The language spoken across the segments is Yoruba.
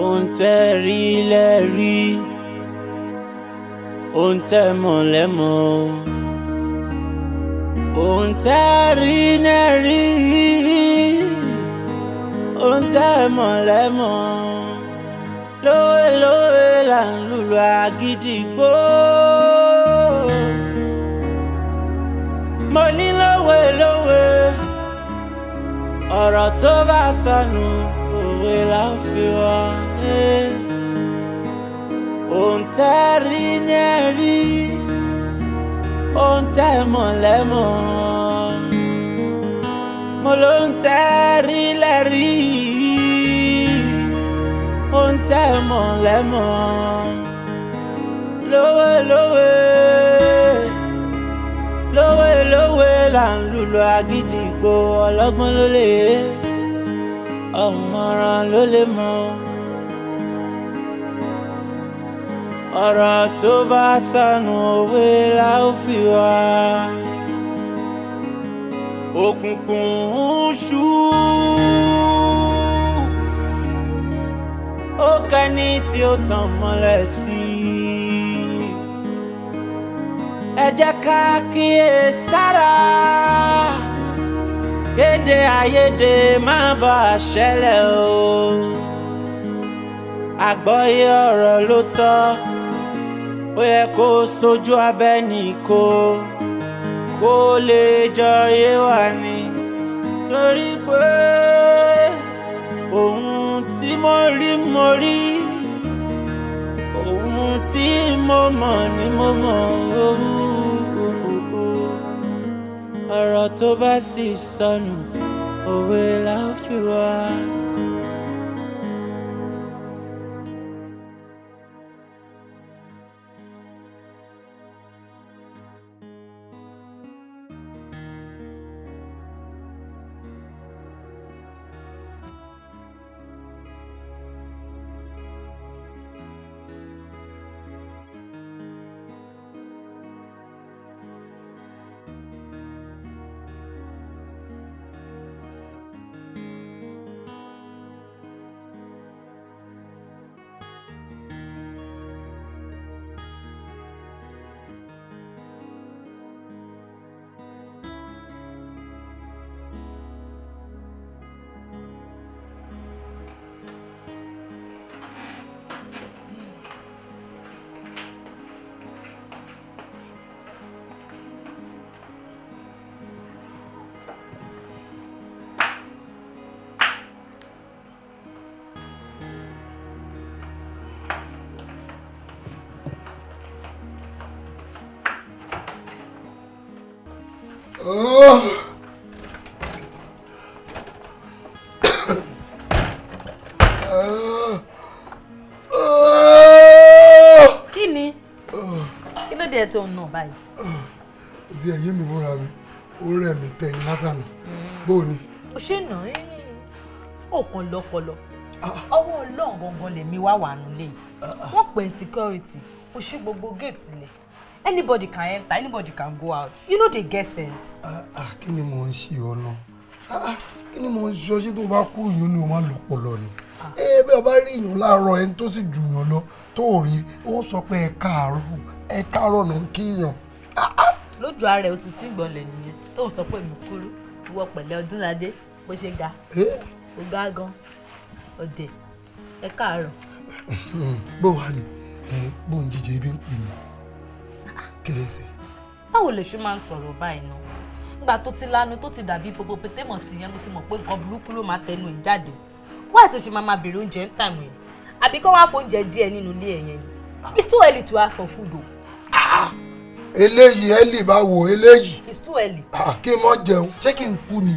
ohun tẹ́ rí lẹ́rí ohun tẹ́ mọ̀ lẹ́mọ̀ ohun tẹ́ rí lẹ́rí ohun tẹ́ mọ̀ lẹ́mọ̀ lówe lówe là ń lùlù àgídìgbò mo ní lówe lówe ọ̀rọ̀ tó bá sọnù òwe la fi wá ohun tẹ́ rí ní rí ohun tẹ́ mọ̀ lẹ́mọ̀ mo ló ń tẹ́ rí lẹ́rí ohun tẹ́ mọ̀ lẹ́mọ̀ lówe lówe lówe lówe là ń lùlù àgídìgbò ọlọ́gbọ́n ló lè ọ̀mọ̀ràn ló lè mọ̀ ọ̀rọ̀ tó bá sọnù òwe la ó fi wá òkùnkùn ń ṣú ó kẹ́ni tí ó tàn mọ́lẹ̀ sí ẹ jẹ́ ká kíyèsára kéde àyédè má bàa ṣẹlẹ̀ o àgbọ́yé ọ̀rọ̀ ló tọ́ ó yẹ kó sojú abẹ́ni kó lè jọ yé wa ni torí pé ohun tí mo rí ohun tí mo mọ̀ ni mo mọ̀ ọ̀rọ̀ tó bá sì sọnù òwe la ó fi wá. Kí ni? Kí ló dé tó ń nà báyìí? Ó ti ẹ̀yẹ́ mi fúnra mi, ó rẹ̀ mí tẹ̀ ní látànà. Bóò ni? Ó ṣe nà ó kàn lọ́pọlọ. Ọwọ́ Ọlọ́run gangan lèmi wá wà nílé. Wọ́n pè security, ó ṣí gbogbo gate sílẹ̀. Anybody can enter, anybody can go out. You know they get sense. Kí ni mò ń ṣe ọ̀nà? Kí ni mò ń ṣe ọṣẹ́ tó bá kúrò yín ni o máa lọ́pọlọ ni? Bí o bá rí èèyàn láàárọ̀ ẹni tó sì jù yàn lọ tó rí, ó sọ pé ẹ káàárọ̀ náà ń kíyàn. Lójú ara ẹ̀ o ti sígbọ̀nlẹ̀ nìyẹn tó ń sọ pé mi kúrú ìwọ pẹ̀lẹ́ Ọdúnládé bó ṣe ga. Ó ga gan ọ̀dẹ̀ ẹ káàárọ̀. Bó wà ní bó ń jíjẹ ibi ń pè mí kí lè ṣe. Báwo lè ṣe máa ń sọ̀rọ̀ báyìí náà nígbà tó ti lanu tó ti dàbí gbogbo pétémọ̀ sí yẹn mo ti mọ̀ pé nǹkan burúkú ló máa tẹnu ẹ̀ jáde wáyé tó ṣe máa béèrè oúnjẹ ń tàìmù yẹn àbí kó wá fóúnjẹ díẹ̀ nínú ilé ẹ̀ yẹn ni it's too early to ask for food o. Eléyìí Ellie bá wo eléyìí. It's too early. Kí n mọ jẹun ṣé kí n kú ni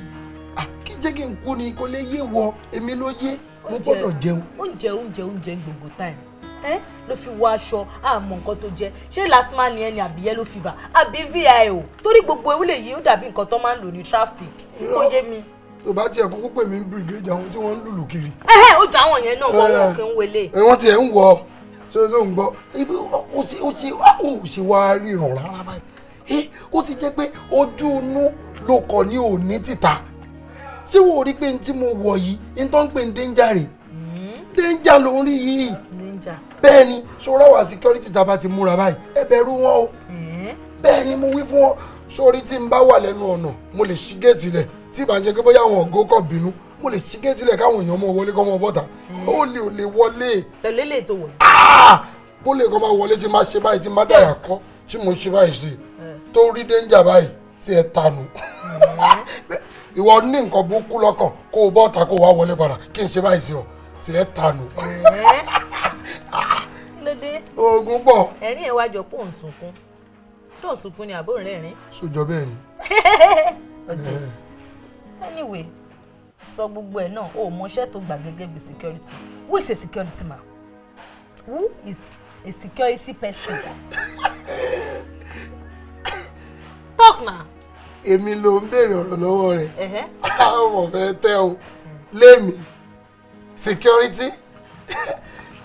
kí n kú ni kò lè yé wọ èmi ló yé mo gbọ́dọ̀ jẹun. oúnjẹ gbogbo time ló fi wọ aṣọ àmọ́ nǹkan tó jẹ ṣé last man ni ẹni àbí yellow fever àbí VIO torí gbogbo ewúlẹ̀ yìí ó dàbí nǹkan tó máa ń lò ní traffic kò yé mi. tó bá tiẹ̀ kúkú pè mí brigade àwọn tí wọ́n ń lùlù kiri. ó jà àwọn yẹn náà wọ́n kì í wọlé. wọ́n tiẹ̀ ń wọ ṣé ń gbọ́ ibi ó ṣe wá ríran rárá báyìí ó ti jẹ́ pé ojú inú ló kọ̀ ní òní títà ṣé wò ó rí pé n tí mo wọ̀ yìí n tó ń pè ní danger rè danger ló ń rí yìí. Danger. Bẹ́ẹ̀ ni sọ́ra wà security tá a bá ti múra báyìí ẹ bẹ̀rù wọn o. Bẹ́ẹ̀ ni mo wí fún wọn sórí tí n bá wà lẹ́nu ọ̀nà mo lè ṣí géètì lẹ̀ tí ìbá jẹ́ pé bóyá àwọn ọ̀gọ́ kọ̀ bínú mo lè ṣí géètì lẹ̀ káwọn èèyàn mọ̀ wọlé kọ́ mọ̀ bọ́ta ó lè wọlé. Pẹ̀lú ilé tó wọ̀. Bó lè kọ́ máa wọlé tí máa ṣe báyìí tí máa dàyà kọ́ tí mo ṣe báyìí sí tó rí danger báyìí tí ẹ tanu. Ìwọ ní nǹkan burúkú lọ́kàn kó o bọ́ta kó o wá wọlé padà kí n ṣe báyìí sí ọ tí ẹ tanu. Lóde. Oògùn pọ̀. Ẹ̀rín ẹ̀ wá jọ pé òun sunkún. Tó ń sunkún ni àbó rẹ́rìn. Sójọ bẹ́ẹ̀ ni. Anyway, sọ gbogbo ẹ̀ náà o mọṣẹ́ tó gbà gẹ́gẹ́ bí security. Who is a security man? Who is a security person? Talk now. Èmi ló ń béèrè ọ̀rọ̀ lọ́wọ́ rẹ̀. Àwọn fẹ́ tẹ́ o. Lémi. Security.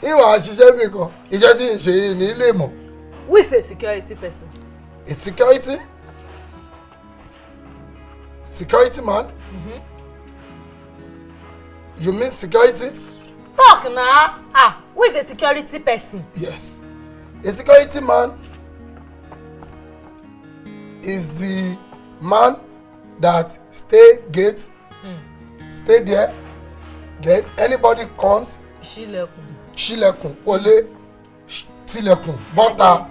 Ìwà àṣìṣe mi kan. Iṣẹ́ tí ń ṣe yìí ní ilé mọ̀. Who is a security person? A security? Security man? You mean security? Talk now. Who is a security person? Yes. A security man is the man that stay gate, stay there, then anybody comes, ṣílẹ̀kùn, wọlé, tilẹ̀kùn, bọ́ta,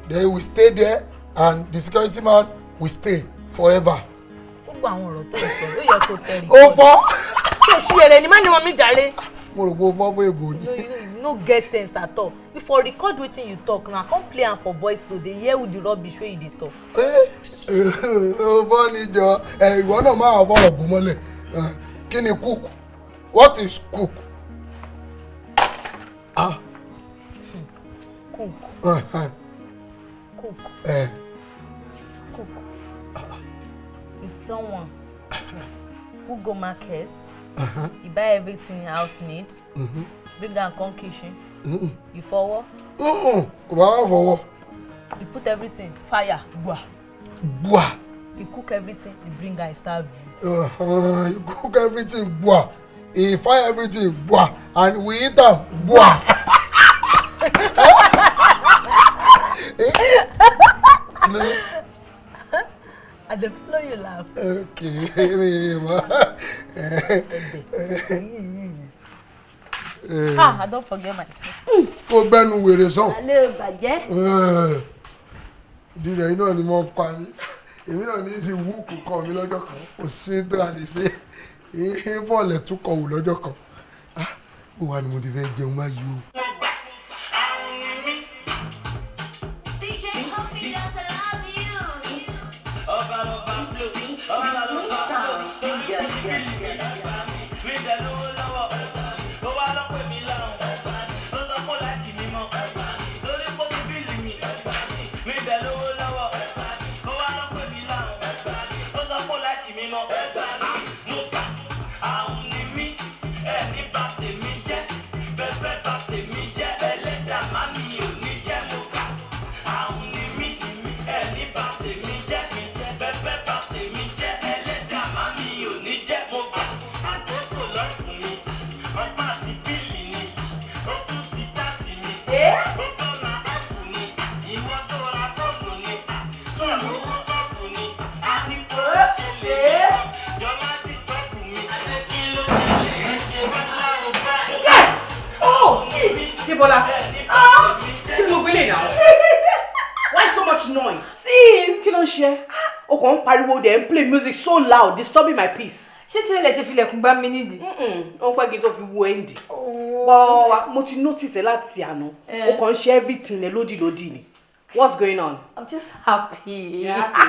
they will stay there and the security man will stay forever. Gbogbo àwọn ọ̀rọ̀ tó sọ ló yẹ kó tẹ̀rí. Ó fọ́. Ṣé ṣú èrè ni má ni wọ́n mi jàre? Mo rò pé ó fọ́ fún èbò ni. No get sense at all. If you record wetin you talk na come play am for voice note dey hear with the rubbish wey you dey talk. Ó fọ́ ni jọ ìwọ náà máa fọ̀rọ̀ bù mọ́lẹ̀. Kí ni cook? What is cook? Cook. Cook. Cook. Is someone who go market, you buy everything house need, bring am come kitchen, you forward. Kò bá wà fọwọ́. You put everything, fire, gbua. Gbua. You cook everything, you bring am serve you. You cook everything, gbua. You fry everything, gbua. And we eat am, gbua. I dey follow you laugh. Okay. I don't forget my teeth. Kó gbẹ́nu wèrè sàn. Alẹ́ bàjẹ́. Ìdí rẹ̀ iná ni mo pa ní. Èmi náà ní í sí wúùkù kan mi lọ́jọ́ kan. Kò sí tó a lè ṣe. Ìfọ̀lẹ̀ tún kọ̀ wù lọ́jọ́ kan. Bó wà ni mo ti fẹ́ jẹun báyìí o. Why so much noise? Sis! Kí ló ń ṣe? O kàn ń pariwo dẹ̀ ń play music so loud, disturbing my peace. Ṣé tí ilẹ̀ ṣe filẹ̀kùn gbá mi nídìí? Ó ń pẹ́ kí n tó fi wo ẹ̀ǹdì. Bọ́ mo ti notice ẹ láti àná. O kàn ń ṣe everything ẹ lódìlódì ni. What's going on? I'm just happy. You're happy?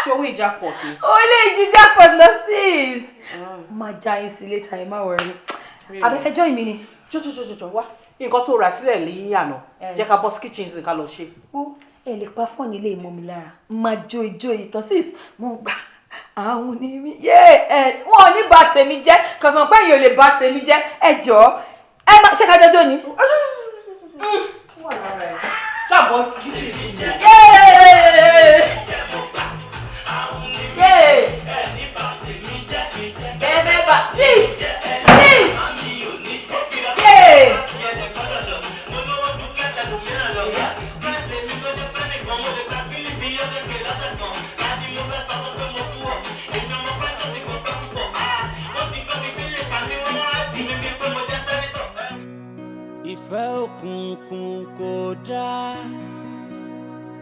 Ṣowó ìjápọ̀ kí? O lè jí jackpot lọ sis. Máa já yín sí later, ẹ má worry. Abẹ́fẹ́jọ́ ìmí ni. Jọjọ wá. Nǹkan tó rà sílẹ̀ lẹ́yìn àná. Jẹ́ ká bọ́ sí kitchen ká lọ ṣe. Ẹ lè pa fọ́ọ̀nù ilé ìmọ̀ mi lára. Máa jó ijó ìtàn sis. Mo gbà àwọn ni mi. Wọn ò ní bà tèmi jẹ́. Kọ̀sán pé èèyàn ò lè bà tèmi jẹ́. Ẹ jọ̀ọ́. Ẹ má ṣe ká jọjọ́ ni. Wà lára ẹ̀. Ṣàbọ̀ sí kitchen. Sis! òkùnkùn kò dáa.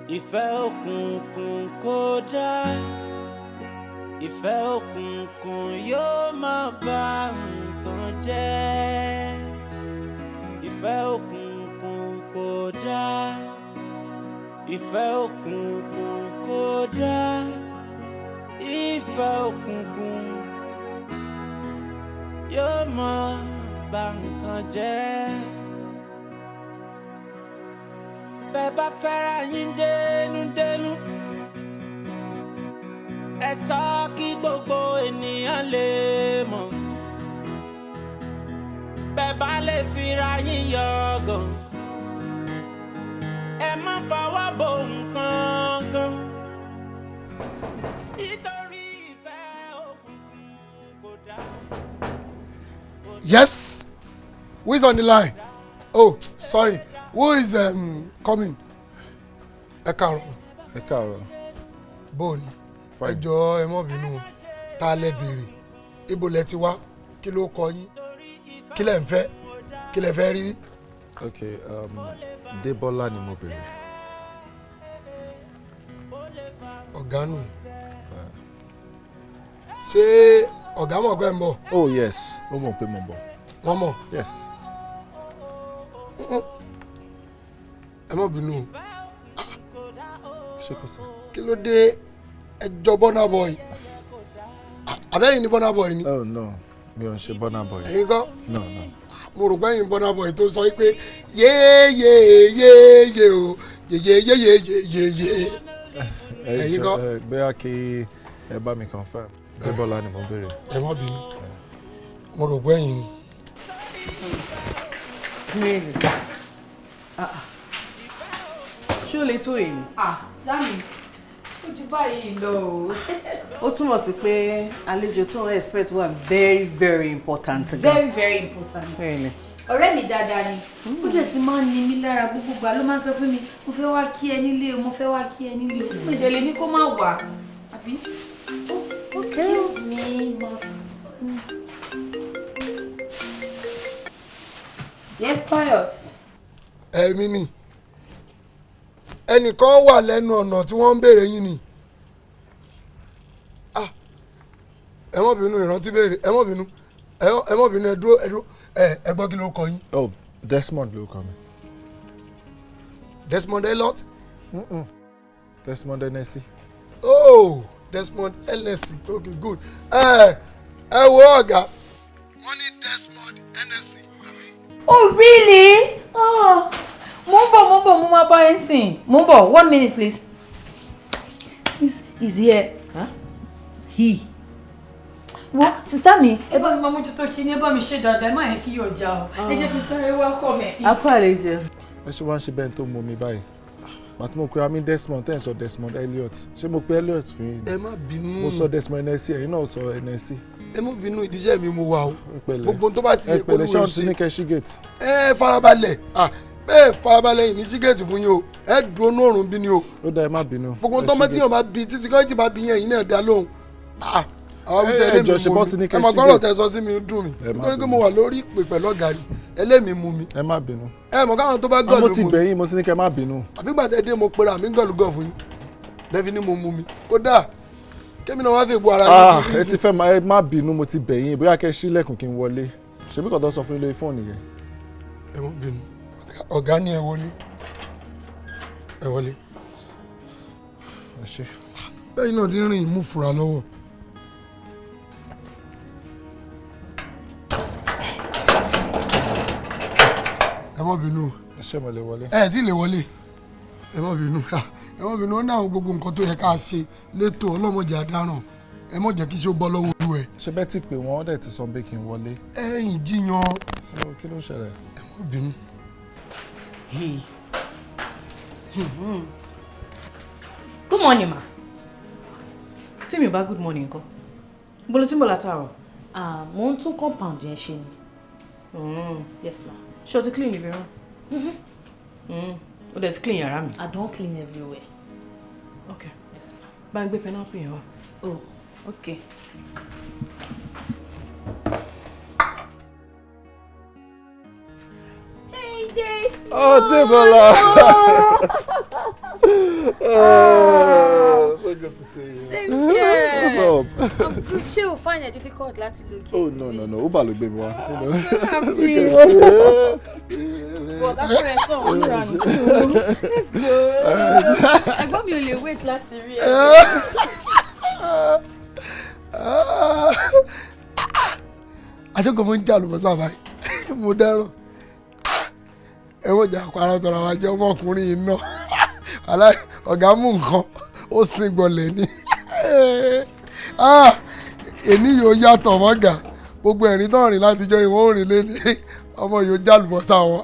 Ìfẹ́ òkùnkùn kò dáa. Ìfẹ́ òkùnkùn yóò máa bà nǹkan jẹ́. Ìfẹ́ òkùnkùn kò dáa. Ìfẹ́ òkùnkùn kò dáa. Ìfẹ́ òkùnkùn yóò máa bà nǹkan jẹ́. Bẹ́ bá fẹ́ra yín dénúdénú, ẹ sọ kí gbogbo ènìyàn lè mọ̀. Bẹ́ bá lè fira yín yọ̀gàn, ẹ má fọwọ́ bò nǹkan kan. Nítorí ìfẹ́ òkùnkùn kò dáa. Yes, who is on the line? Oh, sorry, who is coming? Ẹ káàárọ̀. Ẹ káàárọ̀. Bóòni, ẹ jọ̀ọ́ ẹ má bínú, ta lẹ béèrè, ibo lẹ ti wá, kí ló kọ yín, kí lẹ ń fẹ́, kí lẹ fẹ́ rí. Okay, Débọ́lá ni mo béèrè. Ọ̀gá nù. Ṣé ọ̀gá mọ̀ pé ń bọ̀? Oh yes, ó mọ̀ pé mo ń bọ̀. Wọ́n mọ̀? Yes. Ẹ má bínú. Ṣé kò sí? Kí ló dé ẹjọ́ Burna Boy? Àbẹ́yìn ni Burna Boy ni? Oh no, mi ò ń ṣe Burna Boy. Ẹ̀yin kọ́? No, no. Mo rò pé ẹ̀yin Burna Boy tó sọ pé yéyéyéyé o yéyéyéyéyé. Ẹ̀yin kọ́? Bóyá kí ẹ bá mi confirm. Débọ́lá ni mo béèrè. Ẹ má bínú. Mo rò pé ẹ̀yin ni. Really? Ṣé o lè tó èyí? Sami, ó ju báyìí lọ o. Ó túmọ̀ sí pé àlejò tó ń expect wà very very important. Very very important. Really? Ọ̀rẹ́ mi dáadáa ni. Ó dẹ̀ ti máa ń ní mi lára gbogbo gbà ló máa ń sọ fún mi, mo fẹ́ wá kí ẹ nílé o, mo fẹ́ wá kí ẹ nílé o. Mo ìdẹ̀lẹ̀ ní kó má wà. Àbí? Excuse me, ma. Yes, Pius. Èmi ni. Ẹnìkan wà lẹ́nu ọ̀nà tí wọ́n ń béèrè yín ni. Ẹ má bínú ìrántí béèrè, ẹ má bínú. Ẹ má bínú ẹ dúró. Ẹ gbọ́ kí ló kọ yín. Oh, Desmond ló kọ mi. Desmond Elliot? Desmond Hennessy. Oh, Desmond Hennessy. Okay, good. Ẹ wo ọ̀gá. Wọ́n ní Desmond Hennessy. Oh, really? Oh. Mo máa bá ẹ sìn. Mo ń bọ̀, 1 minute please. He's here. Huh? He. Wo, sister mi, ẹ bá mi máa mójútó kí ni ẹ bá mi ṣe dáadáa, ẹ má yẹ kí yóò já o. Ẹ jẹ́ kí sáré wá kọ́ mi. A kú àlejò. Ẹ ṣe wá ń ṣe bẹ́ẹ̀ tó mú mi báyìí. Màtí mo kura mi Desmond tẹ́ ẹ̀ sọ Desmond Elliot. Ṣé mo pe Elliot fún yín? Ẹ má bínú. Mo sọ Desmond Hennessy, ẹ̀yin náà sọ Hennessy. Ẹ má bínú ìdíṣẹ́ mi mo wà o. Ìpẹ̀lẹ́. Gbogbo tó bá ti yẹ kó ló Ìpẹ̀lẹ́ ṣé ń wọ́n ti ní ṣe. kẹ́ ṣí gate? Ẹ farabalẹ̀. Bẹ́ẹ̀ farabalẹ̀ yìí ní sígẹ̀tì fún yín o. Ẹ dúró ní òrùn bí ni o. Ó dá ẹ má bínú. Gbogbo tó bá tí yàn bá bí tí síkọ́rìtì bá bí yẹn yìí náà dá lóhùn. Àwọn wíjọ ẹlẹ́mìí mú mi. Ẹ mọ̀ gbọ́dọ̀ tẹ sọ sí mi dùn mí. Nítorí pé mo wà lórí ìpè pẹ̀lú ọ̀gá ni. Ẹlẹ́mìí mú mi. Ẹ má bínú. Ẹ mọ̀ káwọn tó bá gọ̀lù mú mi. Mo ti bẹ̀yìn, mo ti ní kẹ́ má bínú. Àbí gbàtẹ́ dé mo pera mi gọ̀lùgọ̀ fún yín. Lẹ́fi ní mo mú mi. Kódà kémi náà wá fi bu ara mi. Ẹ ti fẹ́ ẹ má bínú, mo ti bẹ̀yìn. Bóyá kẹ́ ṣílẹ̀kùn kí n wọlé. Ṣebí kò tó sọ fún ilé fóònù yẹn. Ẹ má bínú. Ọ̀gá ni ẹ wọlé. Ẹ wọlé. Ẹ ṣé. Bẹ́ẹ̀ náà ti ń rìn mú fura lọ́wọ́. Ẹ má bínú. Ẹ ṣé mo lè wọlé. Ẹ tí lè wọlé. Ẹ má bínú. Ẹ má bínú. Ó ní àwọn gbogbo nǹkan tó yẹ ká ṣe létò ọlọ́mọdé àdáràn. Ẹ má jẹ́ kí ṣe ó bọ́ lọ́wọ́ olú ẹ. Ṣé bẹ́ẹ̀ ti pè wọ́n dẹ̀ ti sọ pé kí n wọlé? Ẹ̀yin jiyàn. Kí ló ṣẹlẹ̀? Ẹ má bínú. Good morning, ma. Tí mi ò bá good morning ńkọ́. Bolo tí mo látàárọ̀. Mo ń tún compound yẹn ṣe ni. Yes, ma. Ṣé o ti clean living room? O dẹ̀ ti clean yàrá mi. I don clean everywhere. Okay. Yes, ma. Bá ń gbé pineapple yẹn wá. Oh, okay. Hey, Desmond! Oh, Debola. Oh, so good to see you. Same here. What's up? I'm good. She will find it difficult to locate. Oh, no. Uba look baby. I'm so happy. Well, that's where I saw you run. Let's go. I got me only wait láti rí ẹ. Àjọkọ̀ mo ń jà lùbọ́sà báyìí. Mo dáràn. Ẹ̀wọ̀n ìjà àpárá tọrọ wa jẹ́ ọmọkùnrin yìí náà. Ọ̀gá mú nǹkan, ó sin gbọ̀lẹ̀ ni. Èní yóò yàtọ̀ mọ́gà. Gbogbo ẹ̀rín tó ń rìn látijọ́ ìwọ̀n ò rìn lé ní ọmọ yóò já lùbọ́sà wọn.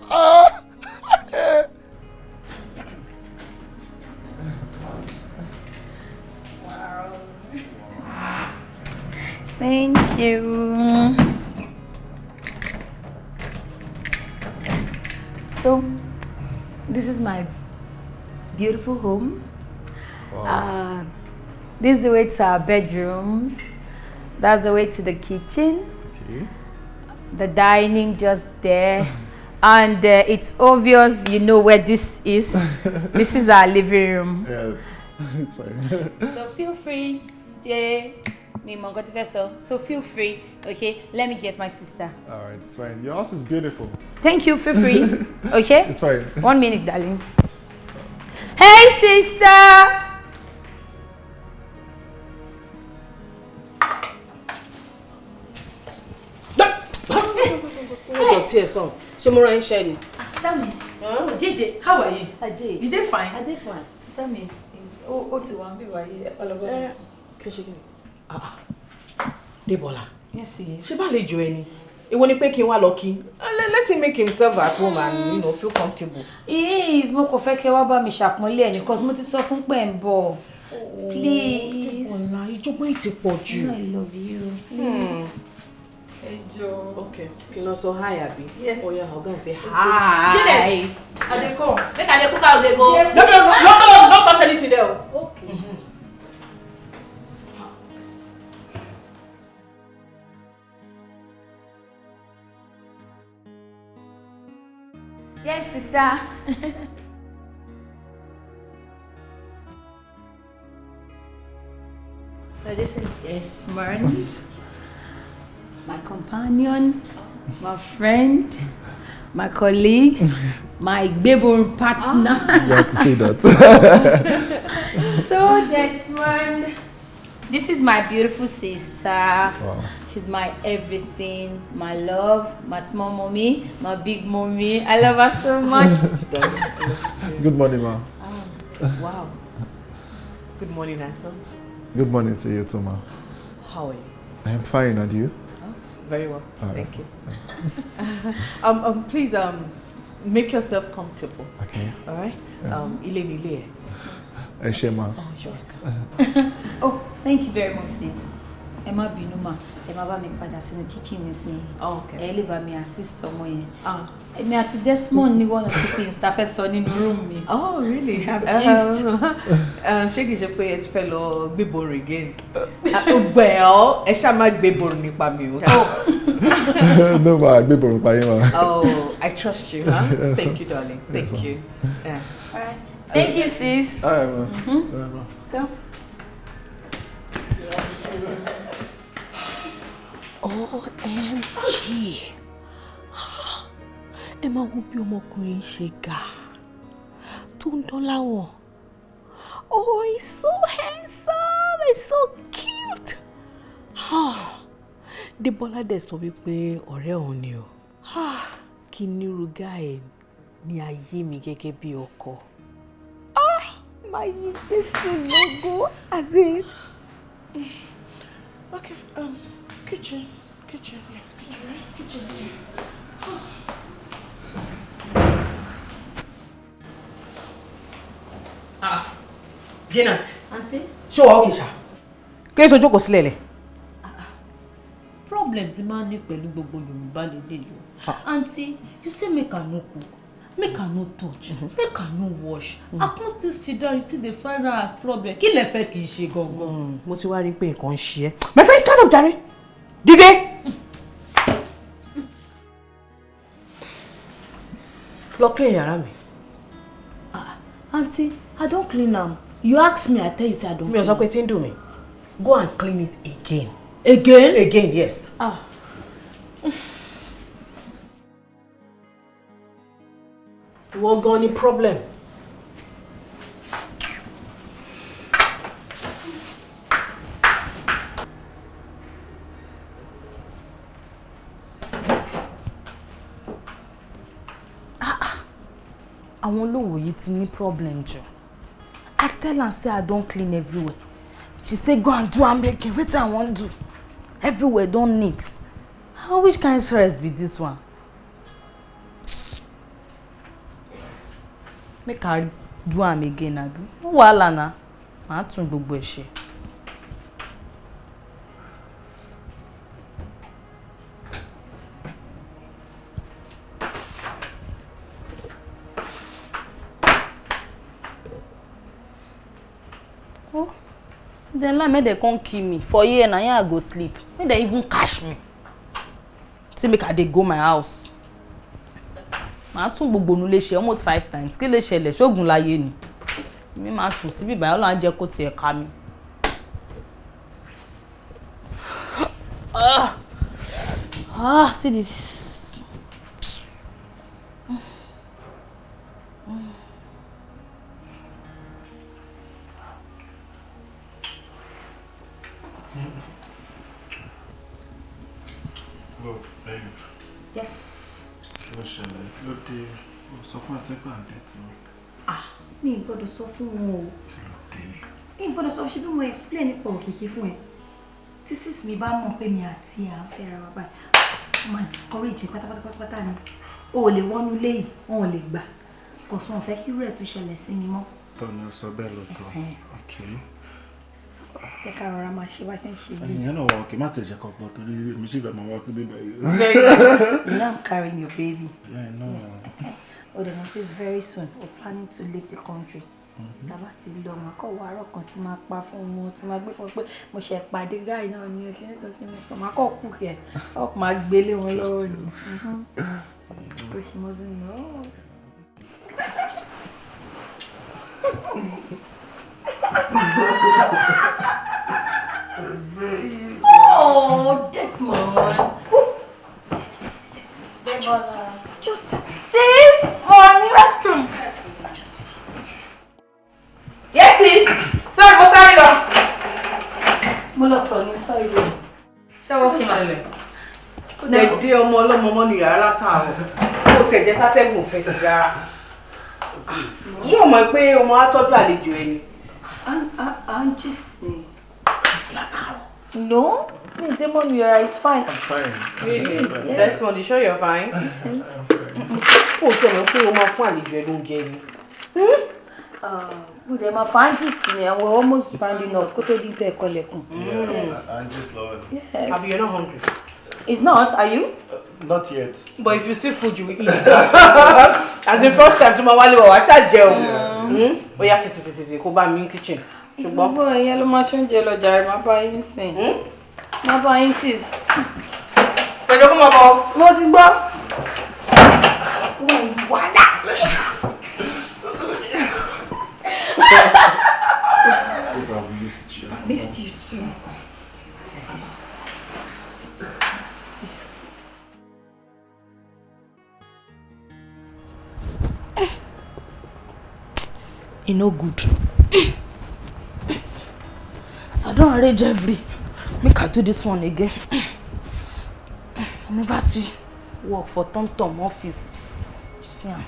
Thank you. So, this is my beautiful home. Wow. This is the way to our bedroom. That's the way to the kitchen. Okay. The dining just there. And it's obvious you know where this is. This is our living room. Yeah, it's fine. So feel free, stay. So feel free, okay? Let me get my sister. All right, it's fine. Your house is beautiful. Thank you, feel free, okay? It's fine. 1 minute, darling. Hey, sister! Son. Sister me. JJ, how are you? I did. You did fine? I did fine. Sister me. Debola. Yes, he is. Ṣé bá lè jọ ẹni? Èwo ni pé kí n wá lọ kí. Let him make himself at home and feel comfortable. He is mo kò fẹ́ kẹ́ wá bá mi ṣàpọ́nlé ẹni because mo ti sọ fún pé ń bọ̀. Please. Debola, ìjọba yìí ti pọ̀ jù. I love you. Please. Okay. Kí lọ sọ hi àbí? Yes. Oh yeah, ọ̀gá say hi. Janet, I dey come. Make I dey cook out dey go. No, don't touch anything there. Okay. Yes, sister. So this is Desmond, my companion, my friend, my colleague, my baby partner. You have to say that. So Desmond, this is my beautiful sister. Wow. She's my everything, my love, my small mommy, my big mommy. I love her so much. Good morning, ma. Wow. Good morning, Anson. Good morning to you too, ma. How are you? I'm fine, and you? Very well. All Thank right. you. Please make yourself comfortable. Okay. All right? Ile. Shema. Oh, you're welcome. Oh, thank you very much, sis. Emma Binuma, Emma bá mi padà sínú kitchen nísìnyí. Oh, okay. Ẹ lè bá mi assist ọmọ yẹn. Èmi àti Desmond ní one or two things tá fẹ́ sọ nínú room mi. Oh, really? We have gist. Ṣé kìí ṣe pé ẹ ti fẹ́ lọ gbéborun again? Well, ẹ ṣá má gbéborun nípa mi o. No, ma, I born by you, ma. Oh, I trust you, huh? Thank you, darling. Thank Yes, you. Yeah. All right. Thank you, sis. All right, ma. All right, ma. So. OMG. Ẹ máa wo bí ọmọkùnrin ṣe ga tó ń dán láwọ̀. Oh, he's so handsome, he's so cute. Debola dẹ̀ sọ wípé ọ̀rẹ́ òun ni o. Kí ni irú guy ní ayé mi gẹ́gẹ́ bí ọkọ. Máa yí Jésù lógo as in. Okay, kitchen, yes, kitchen. Janet. Auntie? Ṣé o wà okay ṣá? Kí ló jókòó sílẹ̀ lẹ̀? Problem tí máa ní pẹ̀lú gbogbo Yorùbá lédè yìí. Auntie, you say make I no cook, make I no touch, make I no wash. I come still sit down, you still dey find out as problem. Kí lẹ fẹ́ kí n ṣe gangan? Mo ti wá rí pé nǹkan ń ṣe ẹ́. My friend, stand up, jàre. Dìde. Lọ clean yàrá mi. Auntie, I don't clean them. You ask me, I tell you say I don't Mi ò clean. sọ pé tí ń dùn mí. Go and clean it again. Again? Again, yes. Ìwọ gan ni problem. Àwọn olówó yìí ti ní problem jù. I tell her say I don't clean everywhere. She say go and do am again. Wetin I wan do? Everywhere don neat. Which kind stress be this one? Make her do am again abi. No wahala na. Màá tún gbogbo ẹ̀ ṣe. Then like make they come kill me for here na here I go sleep. Make they even catch me. See make I dey go my house. Màá tún gbogbo nu lè ṣe almost 5 times. Kí lè ṣẹlẹ̀ ṣógun láyé ni. Mi máa sùn síbí báyìí Ọlọ́run á jẹ́ kó tiẹ̀ ká mi. See this. Yes. Kí ló ṣẹlẹ̀? Kí ló dé? O sọ fún àti pé à ń dẹ̀tí wọn. Mi ì gbọ́dọ̀ sọ fún wọn o. Kí ló dé? Mi ì gbọ́dọ̀ sọ ṣe bí mo explain nípa òkìkí fún ẹ. Tí sis mi bá mọ̀ pé mi àti à ń fẹ́ ara wa báyìí, wọ́n máa discourage mi pátápátá ni. O ò lè wọnú ilé yìí, wọn ò lè gbà. Kò sọ wọn fẹ́ kí irú ẹ̀ tún ṣẹlẹ̀ sí mi mọ́. Tọ́ni ó sọ bẹ́ẹ̀ lóòótọ́. Okay. So, jẹ́ ká rọra máa ṣe bá ṣe ń ṣe bí. Ìyẹn náà wà òkè má tẹ̀ jẹ́ kọ́ pọ̀ torí èmi ṣì fẹ́ máa wá sí bíbá yìí. Very good. You know I'm carrying your baby. Yeah, I know. O dẹ̀ mọ̀ pé very soon we're planning to leave the country. Tàbá ti lọ wọn kọ̀ wá àárọ̀ kan tí máa pa fún wọn tí máa gbé fún pé mo ṣe pàdé gáì náà ní ọkẹ́ nìkan máa kọ̀ kú kẹ̀ ọ̀ máa gbélé wọn lọ́wọ́ ni. So she mustn't know. Oh, Desmond. Just sis, morning restroom. Yes, sis. Sorry, mo sorry lọ. Mo lọ tọ̀ ní sorry sis. Ṣé wọ́n fi ṣẹlẹ̀? Lè dé ọmọ ọlọ́mọ mọ́nu yàrá látàárọ̀. Ó tiẹ̀ jẹ́ kátẹ́gùn fẹ́ sí rárá. Ṣé o mọ̀ pé ọmọ á tọ́jú àlejò ẹ ni? I'm just no. Demon, it's fine. I'm fine. Really? Yeah. Desmond, you sure you're fine? Yes. Ó tẹ̀ mọ́ pé o máa fún àlejò ẹ lóúnjẹ ni. Good, my fan just and we're almost rounding up. Koto di pe kolekun. Yes. I'm just Lord. Yes. Have you not hungry? It's not, are you? Not yet. But if you see food, you will eat. As the first time to my wali wa sha jẹun. Ó yá títí kó bá mi in kitchen. Ṣùgbọ́n Bo yẹn ló máa ṣe oúnjẹ lọ jàre má bá yín sìn. Má bá yín sis. Pẹ̀lú kó máa bọ̀. Mo ti gbọ́. Wàhálà. I've missed you. I missed you too. E no good. So I don arrange every. Make I do this one again. I never see work for Tom office. See am.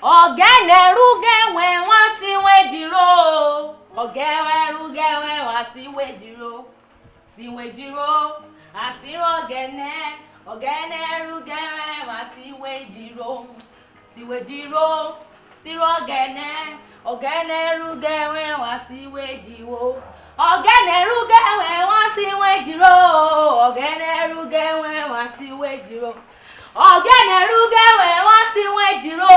Ọ̀gẹ̀nẹ̀ rúgẹ̀wẹ̀ wọ́n sí wéjìrò. Ọ̀gẹ̀wẹ̀ rúgẹ̀wẹ̀ wọ́n sí wéjìrò. Sí wéjìrò. Àsírò ọ̀gẹ̀nẹ̀. Ọ̀gẹ̀nẹ̀ rúgẹ̀wẹ̀ wọ́n sí wéjìrò. Sí wéjìrò. sírò ọ̀gẹ̀nẹ̀ ọ̀gẹ̀nẹ̀ rúgẹ̀wẹ̀ wá sí wéjìwó ọ̀gẹ̀nẹ̀ rúgẹ̀wẹ̀ wá sí wéjìró ọ̀gẹ̀nẹ̀ rúgẹ̀wẹ̀ wá sí wéjìró ọ̀gẹ̀nẹ̀ rúgẹ̀wẹ̀ wá sí wéjìró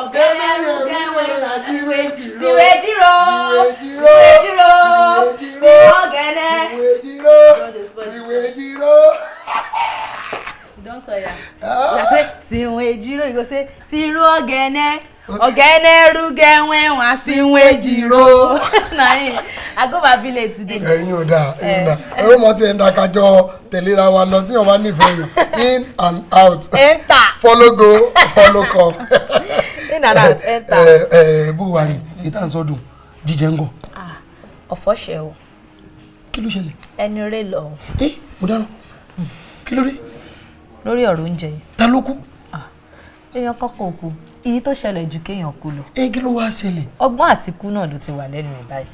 ọ̀gẹ̀nẹ̀ rúgẹ̀wẹ̀ wá sí wéjìró síwéjìró sí ọ̀gẹ̀nẹ̀ síwéjìró. Don't say that. You say síwéjìró. You go say sírò ọ̀gẹ̀nẹ̀ ọ̀gẹ̀nẹ̀ rúgẹ̀wẹ̀ wá sí wéjìró. I go my village today. ẹ̀yin ò dáa ẹ̀yin mọ̀ tí ẹ̀ ń da kájọ tẹ̀léra wa lọ tí wọ́n bá nífẹ̀ẹ́ yìí in and out Enter. follow go follow come. In and out enter. bó wa ni ìtàn sọdún jíjẹ ń gọ. Ọ̀fọ̀ ṣe o. kí ló ṣẹlẹ̀. Ẹni rẹ lọ. Mo dáná kí ló dé. Lórí ọ̀rọ̀ oúnjẹ yìí. Ta ló kú. Èèyàn kọ́kọ́ kú èyí tó ṣẹlẹ̀ ju kéèyàn kú lọ. kí ló wá ṣẹlẹ̀. Ọgbọ́n àti kú náà ló ti wà lẹ́nu ẹ̀ báyìí.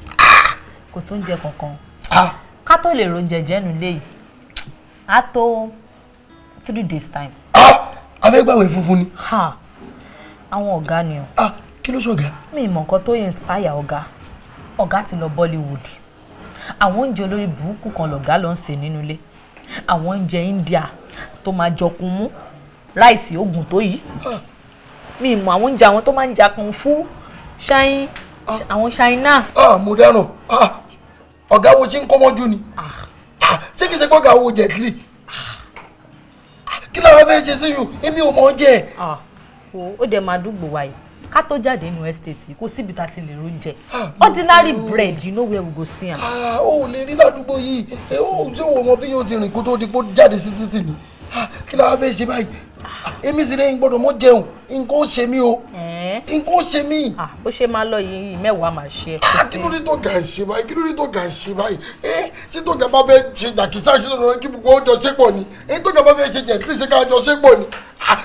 Kò sóúnjẹ kankan. Ká tó lè roúnjẹ jẹ́nu léyìí á tó 3 days time. Afẹ́gbàwẹ̀ funfun ni. Àwọn ọ̀gá ni o. Kí ló ṣọ̀gá. Mi mọ̀ nǹkan tó inspire ọ̀gá ti lọ Bollywood. Àwọn oúnjẹ olórí burúkú kan lọ̀gá ló ń sè nínú ilé. Àwọn oúnjẹ India tó máa jọkun mú ráìsì ogun tó yìí. Mi mọ̀ àwọn oúnjẹ àwọn tó máa ń jakun fún ṣáín àwọn ṣáínà. Mo dáràn ọ̀gá wo ṣe ń kọ́mọ́jú ni ṣé kìí ṣe pé ọ̀gá wo jẹ̀tìlì kí ló wá fẹ́ ṣe síyùn èmi ò mọ̀ ọ́ jẹ́. Ó dẹ̀ máa dùgbò wa yìí ká tó jáde nínú estate kò síbi tá a ti lè róúnjẹ ordinary bread you know where we go see am. O ò lè rí ládùúgbò yìí o ṣé wo mọ bí yóò ti rìn kó tó di pé jáde sí títì ni kí ló wá fẹ́ ṣe báyìí èmi sì lẹ́yìn gbọ́dọ̀ mọ́ jẹun nǹkan ó ṣe mí o nǹkan ó ṣe mí. Bó ṣe máa lọ yìí mẹ́wàá máa ṣe. Kí ló dé tó gà ń ṣe báyìí kí ló dé tó gà ń ṣe báyìí tí tó gà bá fẹ́ ṣe jàkísà ṣe lọ́dọ̀ kí gbogbo ọjọ́ ṣe pọ̀ ni tó gà bá fẹ́ ṣe jẹ̀tí ṣe ká jọ ṣe pọ̀ ni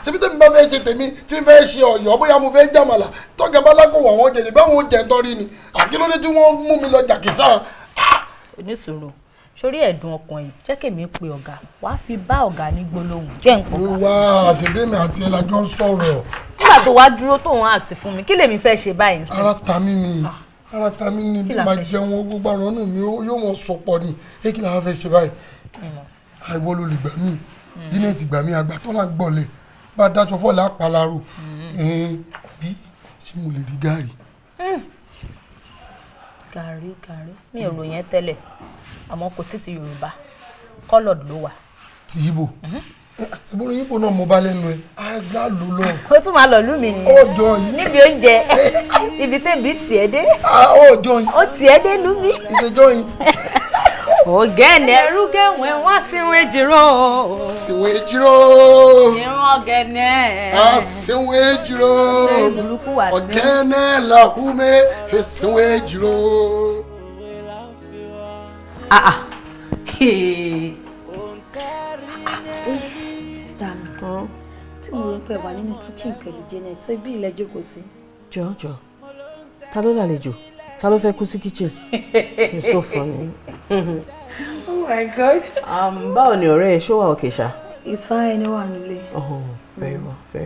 ṣebí tèmi bá fẹ́ ṣe tèmi tí n fẹ́ ṣe ọ̀yọ́ bóyá mo fẹ́ jàmàlà tó gà bá lákòwò àwọn jẹ̀jẹ̀ báwọn jẹ̀ ń tọ́rí ni kí ló dé tí wọ́n mú mi lọ jàkísà. Onísùúrù sórí ẹ̀dùn ọkàn yìí jẹ́ kèmí pe ọ̀gá wàá fi bá ọ̀gá ní gbólóhùn jẹ́ nǹkan kan. wá àṣebémi àti ẹ̀ lájọ ń sọ̀rọ̀. nígbà tó wá dúró tóun àti fún mi kí lèmi fẹ́ ṣe báyìí. ara ta mí ni bí máa jẹun gbogbo àrùn ọ̀nà mi yóò mọ̀ sọpọ̀ ni kí làwọn fẹ́ ṣe báyìí. àìwọ́ ló lè gbà mí jìnnà ti gbà mí àgbà tó là ń gbọ̀lẹ̀ bá a dájọ́ fọ́ọ̀lì àpàlárò bí ṣé mo lè rí gààrí. gààrí mi ò rò yẹn tẹ́lẹ̀ àmọ́ kò sí ti Yorùbá colored ló wà. ti Igbo ṣùgbọ́n Igbo náà mo bá lẹ́nu ẹ̀ àgbà ló lọ. ó tún máa lọ lú mi nìyẹn ọjọ́ yìí níbi oúnjẹ ibi tẹ́bi tiẹ̀ dé. ọjọ́ yìí ó tiẹ̀ dé lú mi. ìṣèjọ́ yìí. ọ̀gẹ̀nẹ̀ rúgẹ̀wẹ̀ wá síwéjìró. síwéjìró. ìran ọ̀gẹ̀nẹ̀. síwéjìró. ọ̀gẹ̀nẹ̀ làkúmẹ́ síwéjìró. Sister mi tí mo rò pé wà nínú kitchen pẹ̀lú Janet so ibi ilẹ̀ jókòó sí. jọ̀ọ́ ta ló lálejò ta ló fẹ́ kú sí kitchen. You're so funny. Oh my God. Báwo ni ọ̀rẹ́ ẹ ṣó wà okay ṣá. It's fine ó wà nílé. Oh very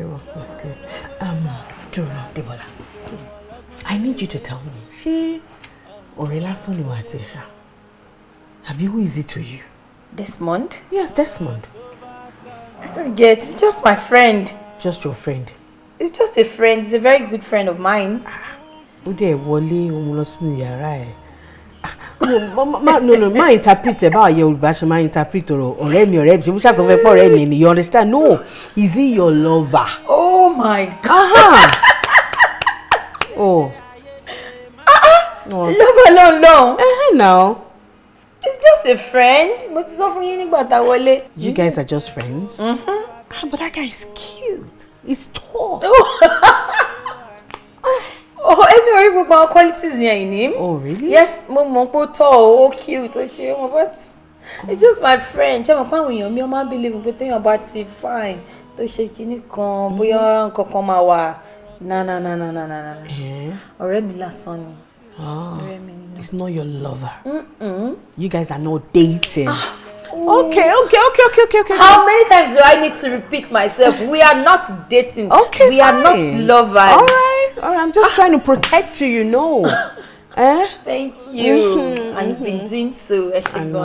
well that's good. Jọ̀ọ́ Débọ́lá I need you to tell me ṣé ọ̀rẹ́ lásán ni wà á ti ẹ̀ ṣá. Abi, who is it to you? Desmond? Yes, Desmond. I don't get. It's just my friend. Just your friend? It's just a friend. He's a very good friend of mine. Ó dẹ̀ wọlé òun lọ sínú yàrá ẹ̀. No, má interpret ẹ̀ báwo Yorùbá ṣe máa interpret ọ̀rẹ́ mi ṣe mo ṣàṣọ fẹ́ pọ̀ ọ̀rẹ́ mi ni you understand? No, is he your lover? Oh my God. Oh. Lover no. No. It's just a friend. Mo ti sọ fún yín nígbà tá wọlé. You guys are just friends? But that guy is cute. He's tall. Èmi ò rí gbogbo àwọn qualities yẹn in him. Oh, really? Yes, mo mọ̀ pé ó tall, ó cute, ó ṣe wọn, but it's just my friend. Ṣé mo pa àwọn èèyàn mi, ó máa ń believe pé téèyàn bá ti fine, tó ṣe kinní kan, bóyá nǹkan kan máa wà. Na. Ọ̀rẹ́ mi lásán ni. Ọ̀rẹ́ mi ni. He's not your lover. You guys are not dating. Okay. How many times do I need to repeat myself? We are not dating. Okay, we are not lovers. I'm just trying to protect you, you know. Thank you. And you've been doing so, I know.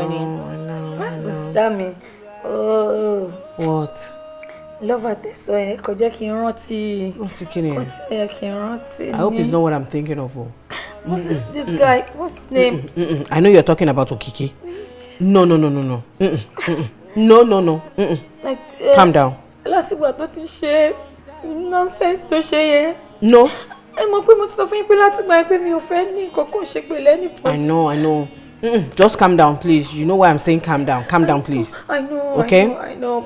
Bustami. Oh. What? Love at this way. I hope it's not what I'm thinking of. What's this guy? What's his name? I know you're talking about Okiki. No. No. Like, calm down. Láti gbà tó ti ṣe nonsense tó ṣe yẹn. No. Ẹ mọ̀ pé mo ti sọ fún yín pé láti gbà pé mi ò fẹ́ ní nǹkan kan ṣe pẹ̀lú anybody. I know. Just calm down, please. You know why I'm saying calm down. Calm down, please. I know. Okay? I know.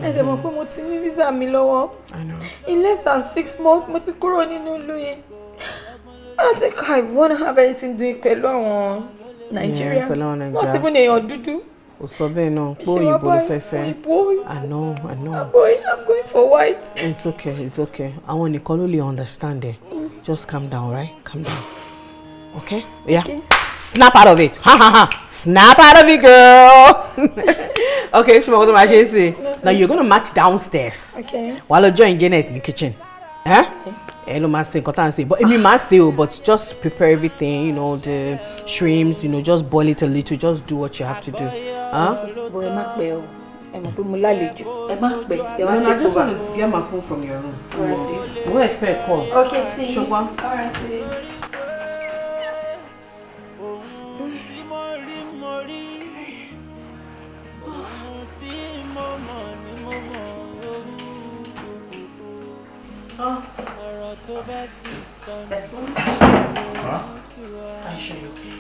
Ẹ dẹ̀ mọ̀ pé mo ti ní visa mi lọ́wọ́. I know. In less than 6 months, mo ti kúrò nínú ìlú yìí. I don't think I want to have anything doing pẹ̀lú àwọn Nigerians. Not even èèyàn dúdú. I know. Boy, I'm going for white. It's okay. I want to only understand it. Just calm down, right? Calm down. Okay? Yeah. Okay. Snap out of it. Ha. Snap out of it, girl. Okay, now you're going to march downstairs. Okay. While you're joining Janet in the kitchen. Hello, but but just prepare everything, you know, the shrimps, you know, just boil it a little, just do what you have to do. Boy, I just want to get my phone from your room. What expect call? Okay, sis. Sugar. Alright, sis. This one? Huh? Are you sure you're okay?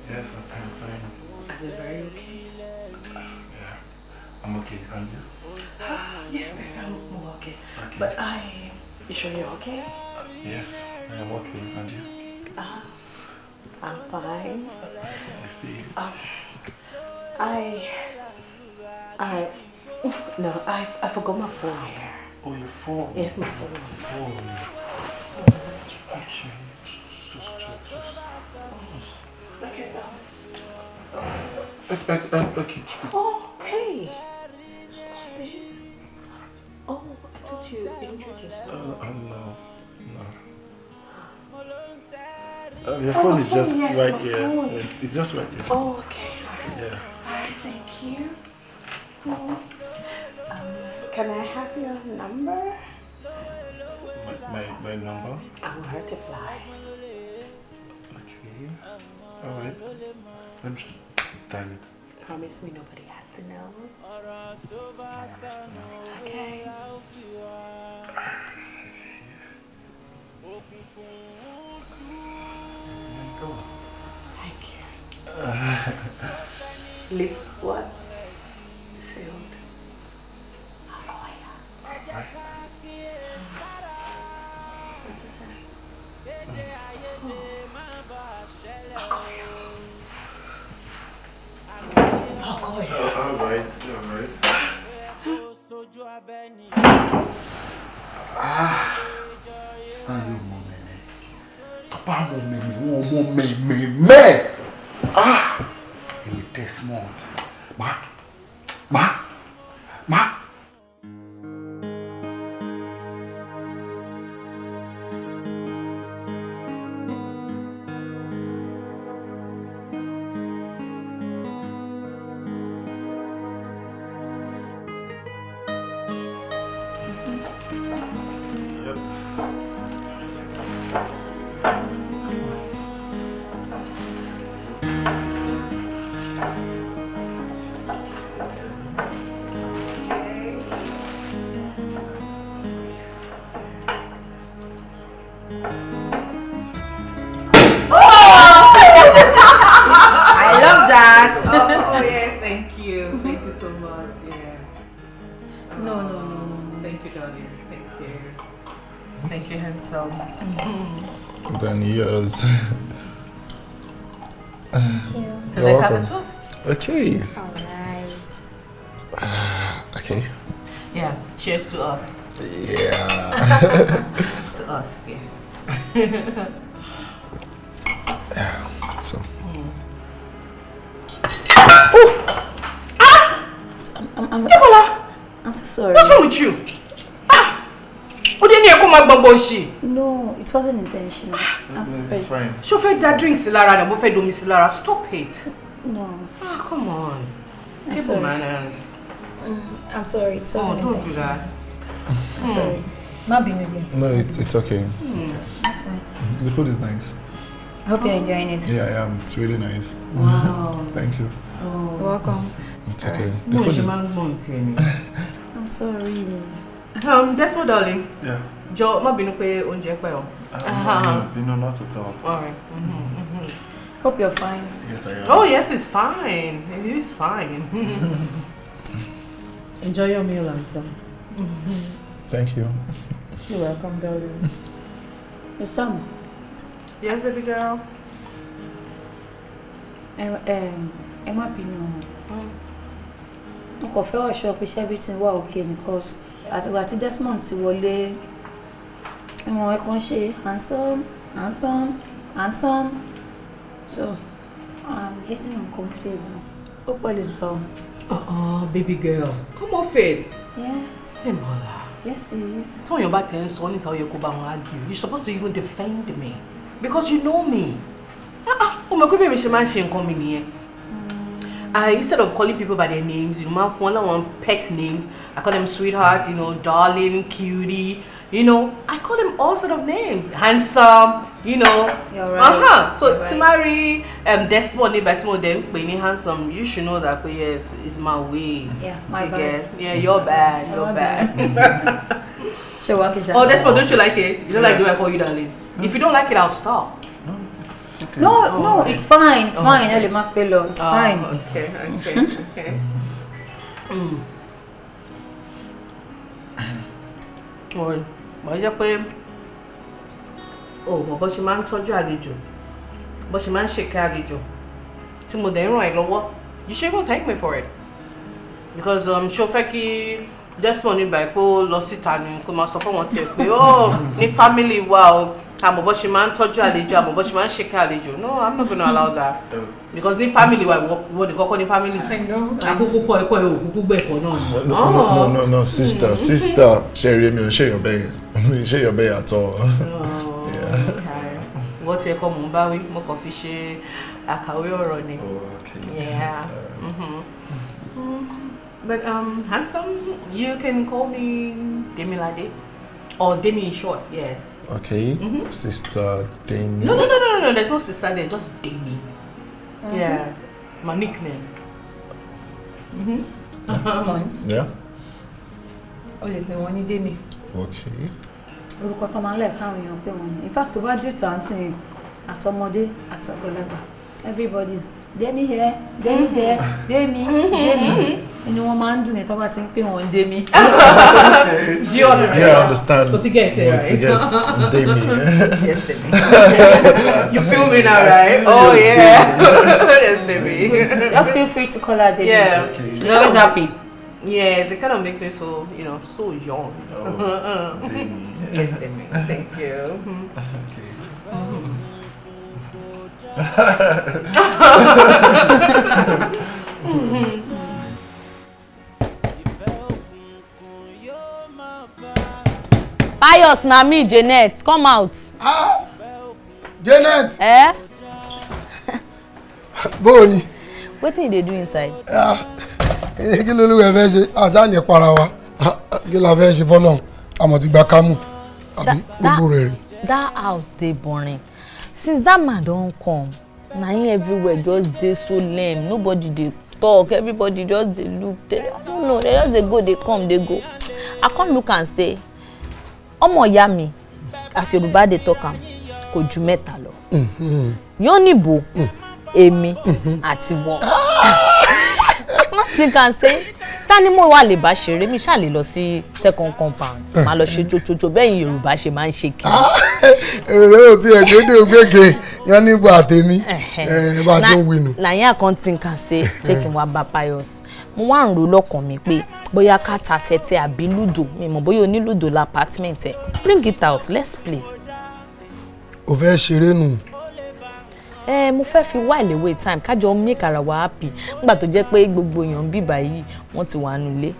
Yes, I'm fine. Is it very okay? Yeah, I'm okay. And you? Yes, I'm okay. But you sure you're okay? Yes, I am okay. And you? I'm fine. I see. I forgot my phone here. Oh, your phone? Yes, my phone. Okay, just. Okay. Okay. Oh, hey. What's this? Oh, I thought you injured yourself. No. Your phone is just right here. It's just right here. Oh, okay. Yeah. Alright, thank you. Can I have your number? My number? I want her to fly. Okay. Alright. Let me just dial it. Promise me nobody has to know. Nobody has to know. Okay. Go. Thank you. Lips what? Sealed. Right. What's this? Alright. It's not you, mommy. Papa, mommy. In this month. Ma. Oh yeah, thank you so much. Yeah. No. Thank you, darling. Thank you, handsome. Then yours. So let's have a toast. Okay. Alright. Okay. Yeah. Cheers to us. Yeah. To us, yes. Yeah. So. I'm so sorry. What's wrong with you? What do you need to come my bamboshi. No, it wasn't intentional. I'm sorry. It's fine. Chauffeur that drinks Silara and buffet domi Silara. Stop it. No. Ah, come on. Table sorry. manners. I'm sorry. It wasn't Don't do intentional. that. I'm sorry. Not being with you. No, it's okay. That's fine. The food is nice. I hope you're enjoying it. Yeah, I am. It's really nice. Wow. Thank you. You're welcome. It's okay. The No, food she is... man's I'm sorry. Desmond darling. Yeah. Jo, ma binu pe oúnjẹ pẹ́ o. No, not at all. All right. Hope you're fine. Yes, I am. Oh yes, it's fine. It is fine. Enjoy your meal, Ansa. Thank you. You're welcome, darling. It's done. Yes, baby girl. Emma Pino. Mo fẹ́ wá sure pé everything wà okay because àtìgbà tí Desmond ti wọlé ẹ̀wọ̀n ẹ̀kan ṣe handsome. So I'm getting uncomfortable. Hope all is well. Baby girl. Come off it. Yes. Emola. Yes, it is. Tell your back and so tell you go argue. You're supposed to even defend me. Because you know me. Oh my God, she man she come in here. Instead of calling people by their names, you know, one pet names. I call them sweetheart, you know, darling, cutie, you know. I call them all sort of names. Handsome, you know. You're right. So You're to right. marry Desmond, when handsome, you should know that yes, it's my way. Yeah, my bad. Yeah, you're bad. You're bad. Oh, Desmond, don't you like it? You don't like the way I call you darling? If you don't like it, I'll stop. Okay. No, it's fine. It's fine. Ellie Macpello. It's fine. Okay. Wọ́n jẹ́ pé mo bó ṣe máa ń tọ́jú àlejò bó ṣe máa ń ṣèkẹ́ àlejò tí mo dẹ̀ ń ràn ẹ́ lọ́wọ́ you should even thank me for it because ṣó fẹ́ kí Desmond ní báyìí kó lọ síta ni kó máa sọ fún wọn tiẹ̀ pé ní family wa o àmọ́ bó ṣe máa ń tọ́jú àlejò àmọ́ bó ṣe máa ń ṣèkẹ́ àlejò no I'm not gonna allow that because ní family wa ìwọ nìkan kọ́ ní family àkókò kọ́ ẹ̀kọ́ ẹ̀ òkúkú gbẹ̀kọ́ náà. No, sister, ṣe mi ò ṣèyàn bẹ́ẹ̀ mi ò ṣèyàn bẹ́ẹ̀ at all. Wọ́n ti ẹ̀kọ́ mò ń bá wí mo kàn fi ṣe àkàwé ọ̀rọ̀ ni. Yeah. But handsome, you can call me Demilade. Or Demi in short, yes. Okay, Sister Demi. No, there's no sister there, just Demi. Yeah, my nickname. Yeah? O lè pè wọ́n ní Demi. Okay. Orúkọ tó máa ń lẹ̀ káwọn èèyàn pé wọ́n ní. In fact, tó bá dé tàǹsìn àtọmọdé àtàgbàlagbà. Everybody's Demi here, Demi there, Demi. Ẹni wọ́n máa ń dùn ní tó bá ti ń pè wọ́n Demi. Do you understand? Yeah, I understand. What to get, right? To get Demi. Yes, Demi. You feel me now, right? Oh, yeah. Yes, Demi. Just feel free to call her Demi. Yeah. Okay. She's always happy. Yes, it kind of makes me feel, so young. Demi. Yes, Demi. Thank you. Okay. Pius, na me, Janet. Come out. Janet. Boni. Wetin you dey do inside? Kí ló ló fẹ́ ṣe àṣàní para wa kí la fẹ́ ṣe fọ́lọ́run àmọ́ ti gba kámú àbí gbogbo rẹ̀ rí. That house dey boring. Since that man don come, na him everywhere just dey so lame. Nobody dey talk. Everybody just dey look. I don't know. They just dey go, dey come, dey go. I come look and say, ọmọ ìyá mi, as Yoruba dey talk am, kò ju mẹ́ta lọ. Yóníbo, èmi, àti wọ́n. Nothing can say. Tani mo wà lè bá ṣeré mi ṣá lè lọ sí second compound. Má lọ ṣe chochocho bẹ́ẹ̀ Yorùbá ṣe máa ń ṣe kí. Èrè ò tí ẹ̀gbẹ́dẹ́ ògbége yan níbo àtẹ̀mí bá ti ń winu. Làyín àkọ́ntì kan ṣe ṣé kí n wá bá Pius. Mo wá ń rò lọ́kàn mi pé bóyá ká ta tẹ́tẹ́ àbí lúdò mi mọ̀ bóyá oní lúdò l'apartment ẹ̀. Bring it out, let's play. O fẹ́ ṣeré nù. Mo fẹ́ fi while away time kájọ make ara wa happy nígbà tó jẹ́ pé gbogbo èèyàn bí báyìí wọ́n ti wà nulẹ̀.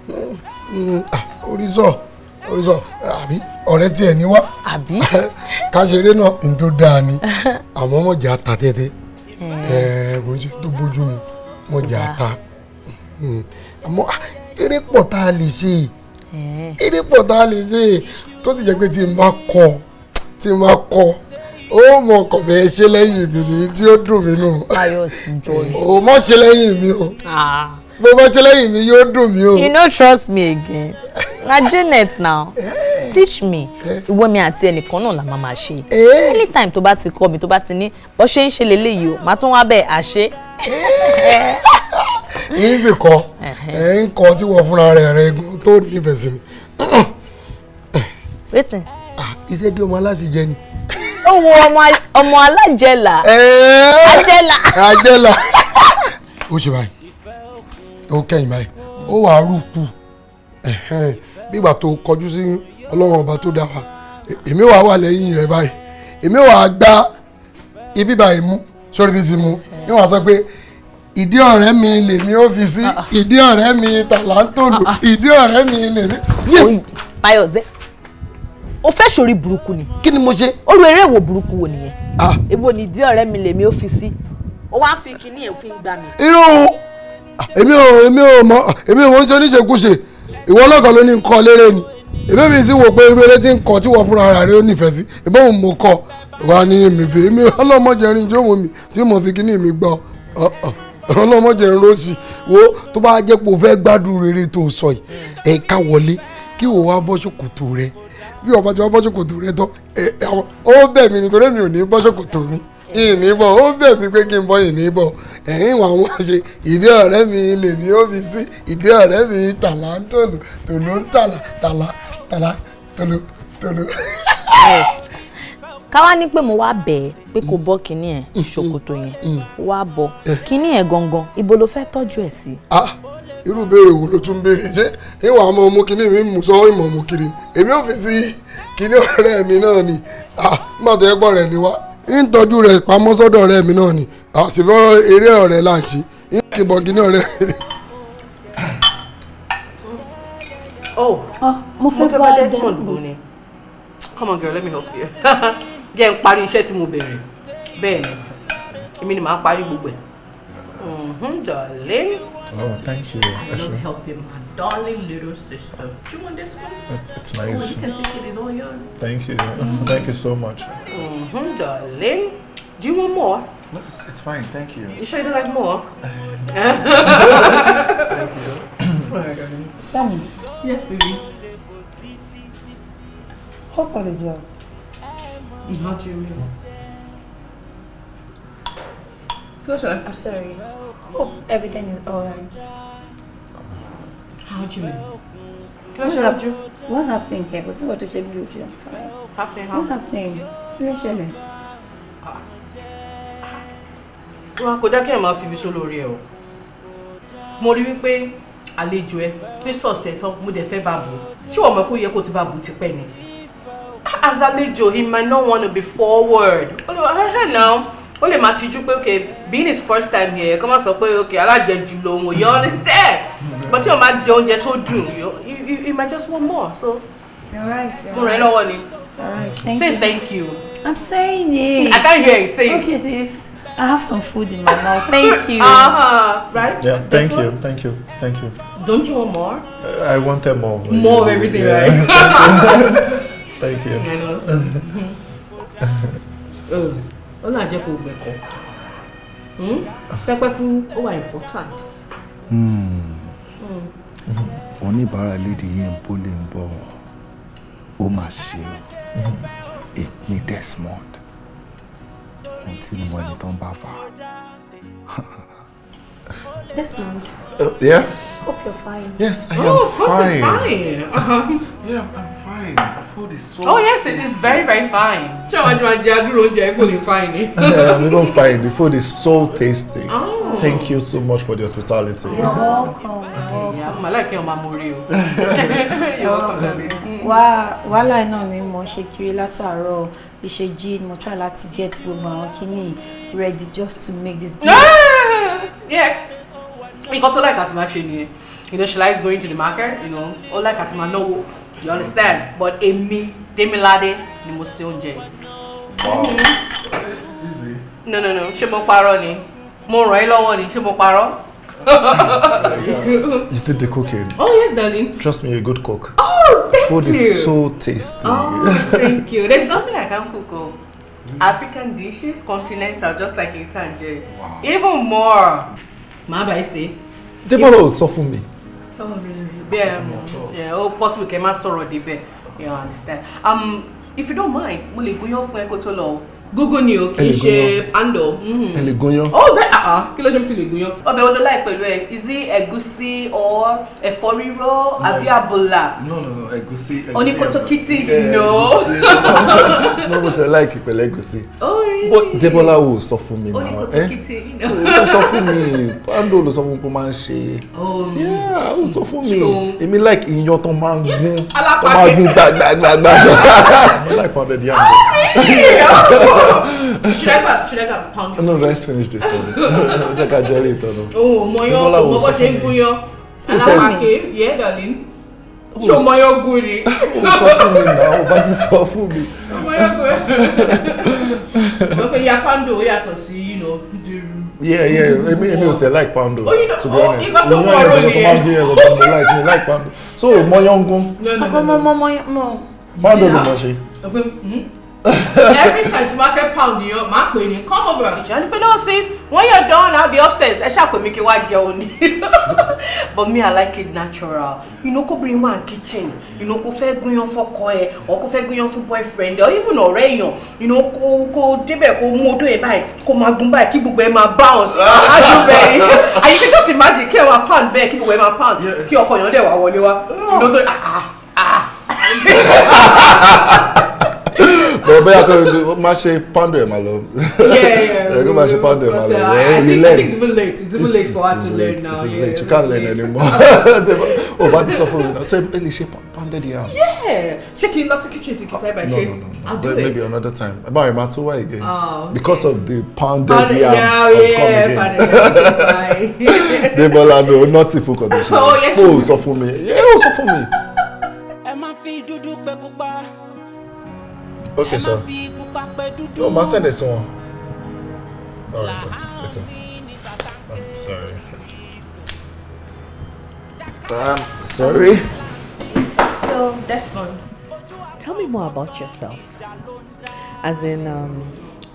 Orí sọ ó sọ àbí ọ̀rẹ́ tiẹ̀ ní wá àbí ká ṣeré náà ní tó dáa ni àmọ́ mọ̀jà ta tẹ́tẹ́ kò ń ṣe tó bójú mu mọ̀jà ta àmọ́ eré pọ̀ tá a lè ṣe eré pọ̀ tá a lè ṣe tó ti jẹ́ pé tí n bá kọ́ ó mọ ọkọ̀ bẹ́ẹ̀ ṣe lẹ́yìn mi ni tí ó dùn mí nù. Ayọ̀ sí joy. O mọ̀ ṣe lẹ́yìn mi o. Bó bá ṣe lẹ́yìn mi yóò dùn mí o. You no trust me again. Na Janet now. Teach me. Ìwọ mi àti ẹnìkan náà la máa máa ṣe. Anytime tó bá ti kọ́ mi tó bá ti ní bó ṣe ń ṣe leléyìí o màá tún wá bẹ́ẹ̀ àṣẹ. Yín sì kọ́ ń kọ́ tí wọ́n fúnra rẹ̀ tó nífẹ̀ẹ́ sí mi. Wetin? Iṣẹ́ dí ọmọ aláṣẹ ni. Ó wo ọmọ alájẹlà. Àjẹlà. Ó ṣe báyìí. Ó kẹ́yìn báyìí. Ó wàá rúkú. Bí ìgbà tó kọjú sí Ọlọ́run ọba tó dá wa. Èmi wà lẹ́yìn rẹ̀ báyìí. Èmi wà gbá ibi báyìí mú. Sọ́rí bí ti mú. Yóò wá sọ pé ìdí ọ̀rẹ́ mi lèmi ó fi sí. Ìdí ọ̀rẹ́ mi tàlántòlù. Ìdí ọ̀rẹ́ mi lèmi. Báyọ̀ dé. O fẹ́ sori burúkú ni. Kí ni mo ṣe? Oru eré wo burúkú wo nìyẹn. Èwo ni ìdí ọ̀rẹ́ mi lèmi ó fi sí. O wá fi kíní ẹ̀ fi ń gbà mí. Irú èmi ò ń ṣe oníṣekúṣe. Ìwọ ọlọ́gàn ló ní nǹkan léré ni. Èmi mi sì wò pé irú eré tí ń kọ tí wọ́n fúnra rẹ̀ ó nífẹ̀ẹ́ sí. Ìbọn òun mo kọ wà ní èmi fi èmi ọlọ́mọdérin tí ó mọ̀ mi tí mo fi kíní mi gbọ́ ọlọ́mọdérin rọ́ọ̀sì wo tó bá jẹ́ pé o fẹ́ gbádùn rere tó sọ yìí ẹ̀ka wọlé kí o wá bọ́ ṣòkòtò rẹ bí ọba tí wọ́n bọ́ ṣòkòtò rẹ tán ó bẹ̀ mí nítorí mi ò ní bọ́ ṣòkòtò mi ìní bọ̀ ó bẹ̀ mí pé kí n bọ́ ìní bọ̀ ẹ̀yìn wà wọ́n ṣe ìdí ọ̀rẹ́ mi lèmi ó fi sí ìdí ọ̀rẹ́ mi tàlà ń tòlù tòlù ń tàlà tòlù. Káwá ní pé mo wá bẹ̀ ẹ́ pé kò bọ́ kinní ẹ̀ ṣòkòtò yẹn wá bọ̀ kinní ẹ̀ gangan ibo ló fẹ́ tọ́jú ẹ̀ sí. Irú béèrè wo ló tún béèrè ṣé ìwà ọmọ ọmọ kìíní mi mú sọ ìmọ̀ ọmọ kiri èmi ò fi sí kìíní ọ̀rẹ́ mi náà ni nígbà tó yẹ pọ̀ rẹ̀ ni wá ń tọ́jú rẹ̀ pamọ́ sọ́dọ̀ ọ̀rẹ́ mi náà ni àṣìbọ́ eré ọ̀rẹ́ là ń ṣe ń kìbọ̀ kìíní ọ̀rẹ́ mi. Mo fẹ́ bá Desmond bò ni. Come on girl, let me help you. Jẹ́ n parí iṣẹ́ tí mo bẹ̀rẹ̀. Bẹ́ẹ̀ ni èmi ni màá parí gbogbo ẹ̀. Darling. Oh, thank you. I love helping my darling little sister. Do you want this one? It's nice. Oh, you can take it. It's all yours. Thank you. Thank you so much. Darling. Do you want more? No, it's fine. Thank you. You sure you don't like more? Thank you. Stanley. Yes, baby. Hope all is well. How do you mean? Closure. I'm sorry. Hope everything is alright. How do you mean? What's happening here? What's going to change you? Happening how? What's happening? Finish. Wọ́n kò dákẹ́ máa fi ibi só lórí ẹ̀ o. Mo rí wípé àlejò ẹ pé sọ̀sẹ̀ tán mo dẹ̀ fẹ́ bá bò. Ṣé wọ́n mọ̀ kó yẹ kó ti bá bò ti pẹ́ ni? As àlejò, he might not want to be forward. Now, ó lè máa tijú pé okay, being his first time here, kó má sọ pé okay, alájẹjù lòun, you understand? But tí o máa jẹ oúnjẹ tó dùn, you might just want more. So, You're right. mo rẹ̀ lọ́wọ́ ni. Alright. Say thank you. I'm saying it. I can't hear it. Say it. Okay, sis. I have some food in my mouth. Thank you. Right? Yeah, thank you. Thank you. Thank you. Don't you want more? I wanted more. More of everything, Yeah. right? Thank you. I know. Ó náà jẹ́ kó gbẹ̀kọ́. Pẹ́pẹ́ fún ó wà important. Oníbàárà lédi yìí ń bó lè ń bọ̀ ó máa ṣe o. Èmi Desmond. Mo ti mọ ẹni tó ń bá fà. Desmond. Yeah? Hope you're fine. Yes, I am Oh, of course fine. it's fine. Yeah, I'm fine. The food is so... Oh yes, it is very, very fine. Ṣé àwọn àjọ àjẹ àdúró oúnjẹ kò lè fine ni? I'm even fine. The food is so tasty. Oh. Thank you so much for the hospitality. You're welcome. Yeah, mo like your memory o. You're welcome, baby. Wàhálà náà ni mo ṣe kiri látàárọ̀ bí ṣe jí mo try láti get gbogbo àwọn kíní ready just to make this. Yes. Nǹkan tó like àti máa ṣe nìyẹn. You know, she likes going to the market, you know, all like at Manowo. You understand? But Emi, Demilade, ni mo se oúnjẹ. Wow. Easy. No. Ṣé mo parọ́ ni? Mo ràn ẹ́ lọ́wọ́ ni, ṣé mo parọ́? You did the cooking. Oh yes, darling. Trust me, you're a good cook. Oh, thank Food you. is so tasty. Oh, thank you. There's nothing I can't cook. Oh. African dishes, continental, just like Itanje. Wow. Even more. Maba, I say. Debola will suffer me. Oh, really? Yeah. Oh, possibly can sorrow the bed. You understand? If you don't mind, will you go your friend go to law? Google new, Kishe, Ando. Elegunyo. Oh, very kí ló ṣe mi ti lè gúnyán. Ọbẹ̀ wo ló like pẹ̀lú ẹ? Is it ẹ̀gúsí or ẹ̀fọ́ rírò àbí àbùlà? No, ẹ̀gúsí. Oníkótókítì, no. No, but I like it, ẹ̀gúsí. Oh, really? But Debola will suffer me now. Oníkótókítì, you know. Ó suffer me. Pando ló sọ fún kó máa ń ṣe. Yeah, ó suffer me. Èmi like iyán tó máa ń gún. Tó máa ń gún gbàgbàgbàgbà. I like pounded yam. Oh, really? Should I go pound? No, let's finish this one. Like a jelly, Oh, moyo, mo ṣe ń gúnyán. Aláwàké, yeah, darling. Ṣé moyo gúri? Ó sọ fún mi náà, ó bá ti sọ fún mi. Moyo gúri. Okay, ya pando yàtọ̀ sí, you know, Yeah. Èmi ò tẹ̀ like pando. Oh, you know, to be honest. Ìgbà tó wọ̀ ọ̀rọ̀ nìyẹn. I like pando. So, moyo ń gún. No. Pando ló mọ̀ ṣe. Every time tí ma fẹ́ pound yẹn, ma pè ní come over. Ìjọba pé no sis, when you're done I'll be upstairs. Ẹ ṣáà pè mí kí wá jẹun ni. But me I like it natural. You know, kó bring one kitchen. You know, kó fẹ́ gúnyán fọ́kọ ẹ, or kó fẹ́ gúnyán fún boyfriend, or even ọ̀rẹ́ èèyàn. You know, kó débẹ̀ kó mú odó ẹ̀ báyìí, kó máa gún báyìí kí gbogbo ẹ̀ máa bounce. Adúbẹ̀rẹ̀. And you can just imagine kí ẹ máa pound bẹ́ẹ̀ kí gbogbo ẹ̀ máa pound. Kí ọkọ yẹn dẹ̀ wá wọlé wá. You know, so But bẹ́ẹ̀ máa ṣe pando ẹ̀ máa lọ. Yeah. Kó máa ṣe pando ẹ̀ máa lọ. I think it's even late. It's even late for her to learn now. It is late. You can't learn anymore. Oh, but this for now. So ẹ lè ṣe pounded yam. Yeah. Ṣé kí n lọ sí kitchen sí kí side by side? No. I'll do Maybe it. another time. About my to why again? Oh, okay. Because of the pounded yam. Yeah. Debola, no, not if you condition. Oh, yes. Oh, sọ fún mi. Yeah, ó sọ fún mi. Ẹ máa fi dúdú pé pupa. Okay, sir. Oh, ma send this one. Alright, sir. Later. I'm sorry. Sorry. So, Desmond, tell me more about yourself. As in,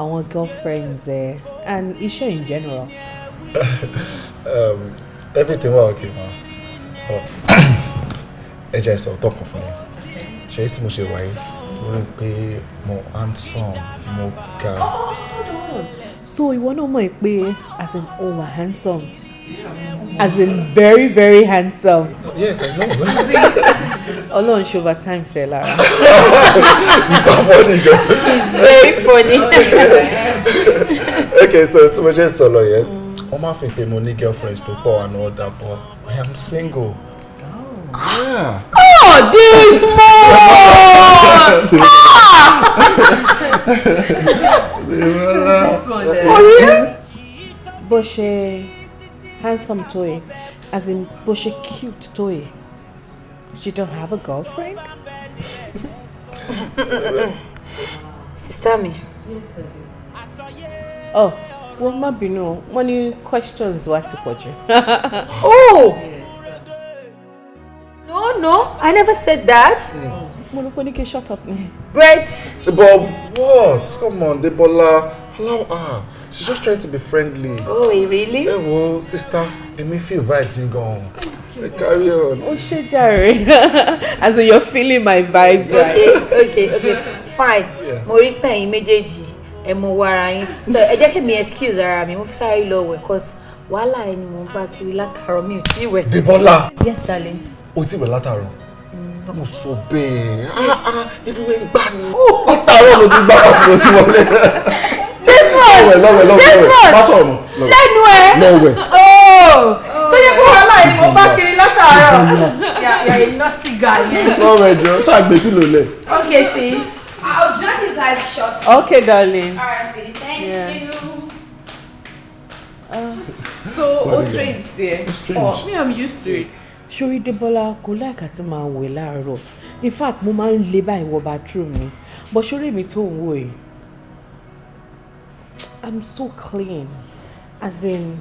our girlfriends and Isha in general. Everything was okay, ma. Ẹ jẹ́ sọ top of me. Ṣé tí mo ṣe wáyé? Torí pé mo handsome, mo ga. So ìwọ náà mọ̀ pé as in handsome. As in very, very handsome. Yes, I know. Ọlọ́run ṣe over time ṣe lára. It's not funny, guys. It's very funny. Okay, so tí mo jẹ́ sọ̀rọ̀ yẹn, wọ́n máa fi pé mo ní girlfriends tó pọ̀ and all that, but I am single. Yeah. Oh, this one. Bó ṣe handsome tó yẹ, as in bó ṣe cute tó yẹ. You don't have a girlfriend? Sister me. Oh, well, má bínú. Wọ́n ní questions wá ti pọ̀ jù. Oh! No, I never said that. Mo ní kó ní kí shut up ni. Brett. But what? Come on, Debola. Allow her. She's just trying to be friendly. Oh, really? Hey, well, sister, let me feel vibes in gone. Carry on. Oh, ṣé jàre. As in you're feeling my vibes, right? Okay, fine. Mo rí pé ẹ̀yin méjèèjì ẹ mọ wo ara yín. So ẹ jẹ́ kí mi excuse ara mi, mo fi sáré lọ wẹ̀ cause wàhálà ẹni mo bá kiri látàárọ̀ mi ò tí wẹ̀. Debola. Yes, darling. O ti wẹ̀ látàárọ̀. Mo sọ bẹ́ẹ̀. Everywhere ń gbá ni. Látàárọ̀ ló ti gbá pàtó ló ti wọlé. This one. Lọ́wẹ̀. Má sọ̀rọ̀. Lẹ́nu ẹ̀. Lọ́wẹ̀. Oh. Tó yẹ kó wàhálà ẹni mo bá kiri látàárọ̀. You're a naughty guy. Lọ́wẹ̀ jọ, ṣàgbé fìlò lẹ̀. Okay, sis. I'll join you guys shortly. Okay, darling. All right, sis. Thank you. So, strange, yeah. Strange. Oh, me, I'm used to it. Ṣorí Débọ́lá kò láìka tí máa wẹ̀ láàárọ̀. In fact, mo máa ń lé báyìí wọ bathroom mi. But ṣorí mi tó ń wò yìí, I'm so clean. As in,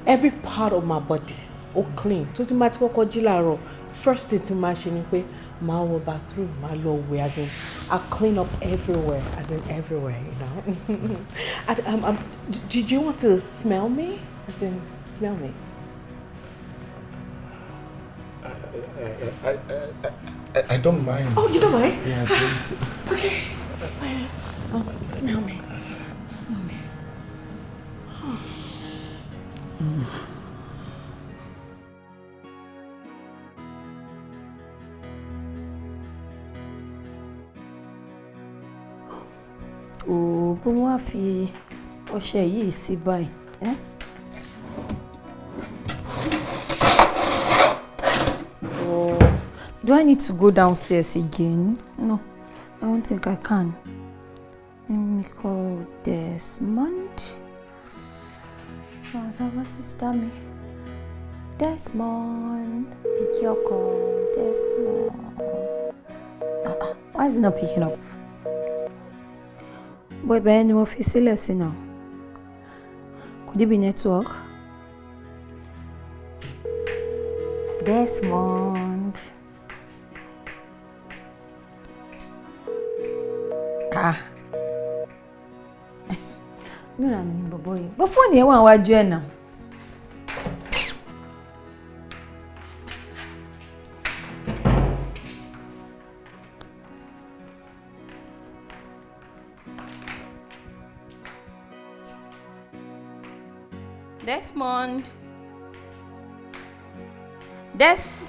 every part of my body, ó clean. Tó ti máa ti kọ́kọ́ jí láàárọ̀, first thing tí máa ṣe ni pé máa wọ bathroom, máa lọ wẹ̀, as in, I clean up everywhere, as in everywhere, you know. Did you want to smell me? As in, smell me. I don't mind. Oh, you don't mind? Yeah, I don't. Okay. Smell me. Smell me. Oh, bó wá fi ọṣẹ yìí sí báyìí. Oh, do I need to go downstairs again? No, I don't think I can. Let me call Desmond. What's up, sister me? Desmond, pick your call, Desmond. Why is he not picking up? Boy, Ben, you want to see now? Could it be network? Desmond. No, boy. But funny, I want to now. Desmond. Desmond.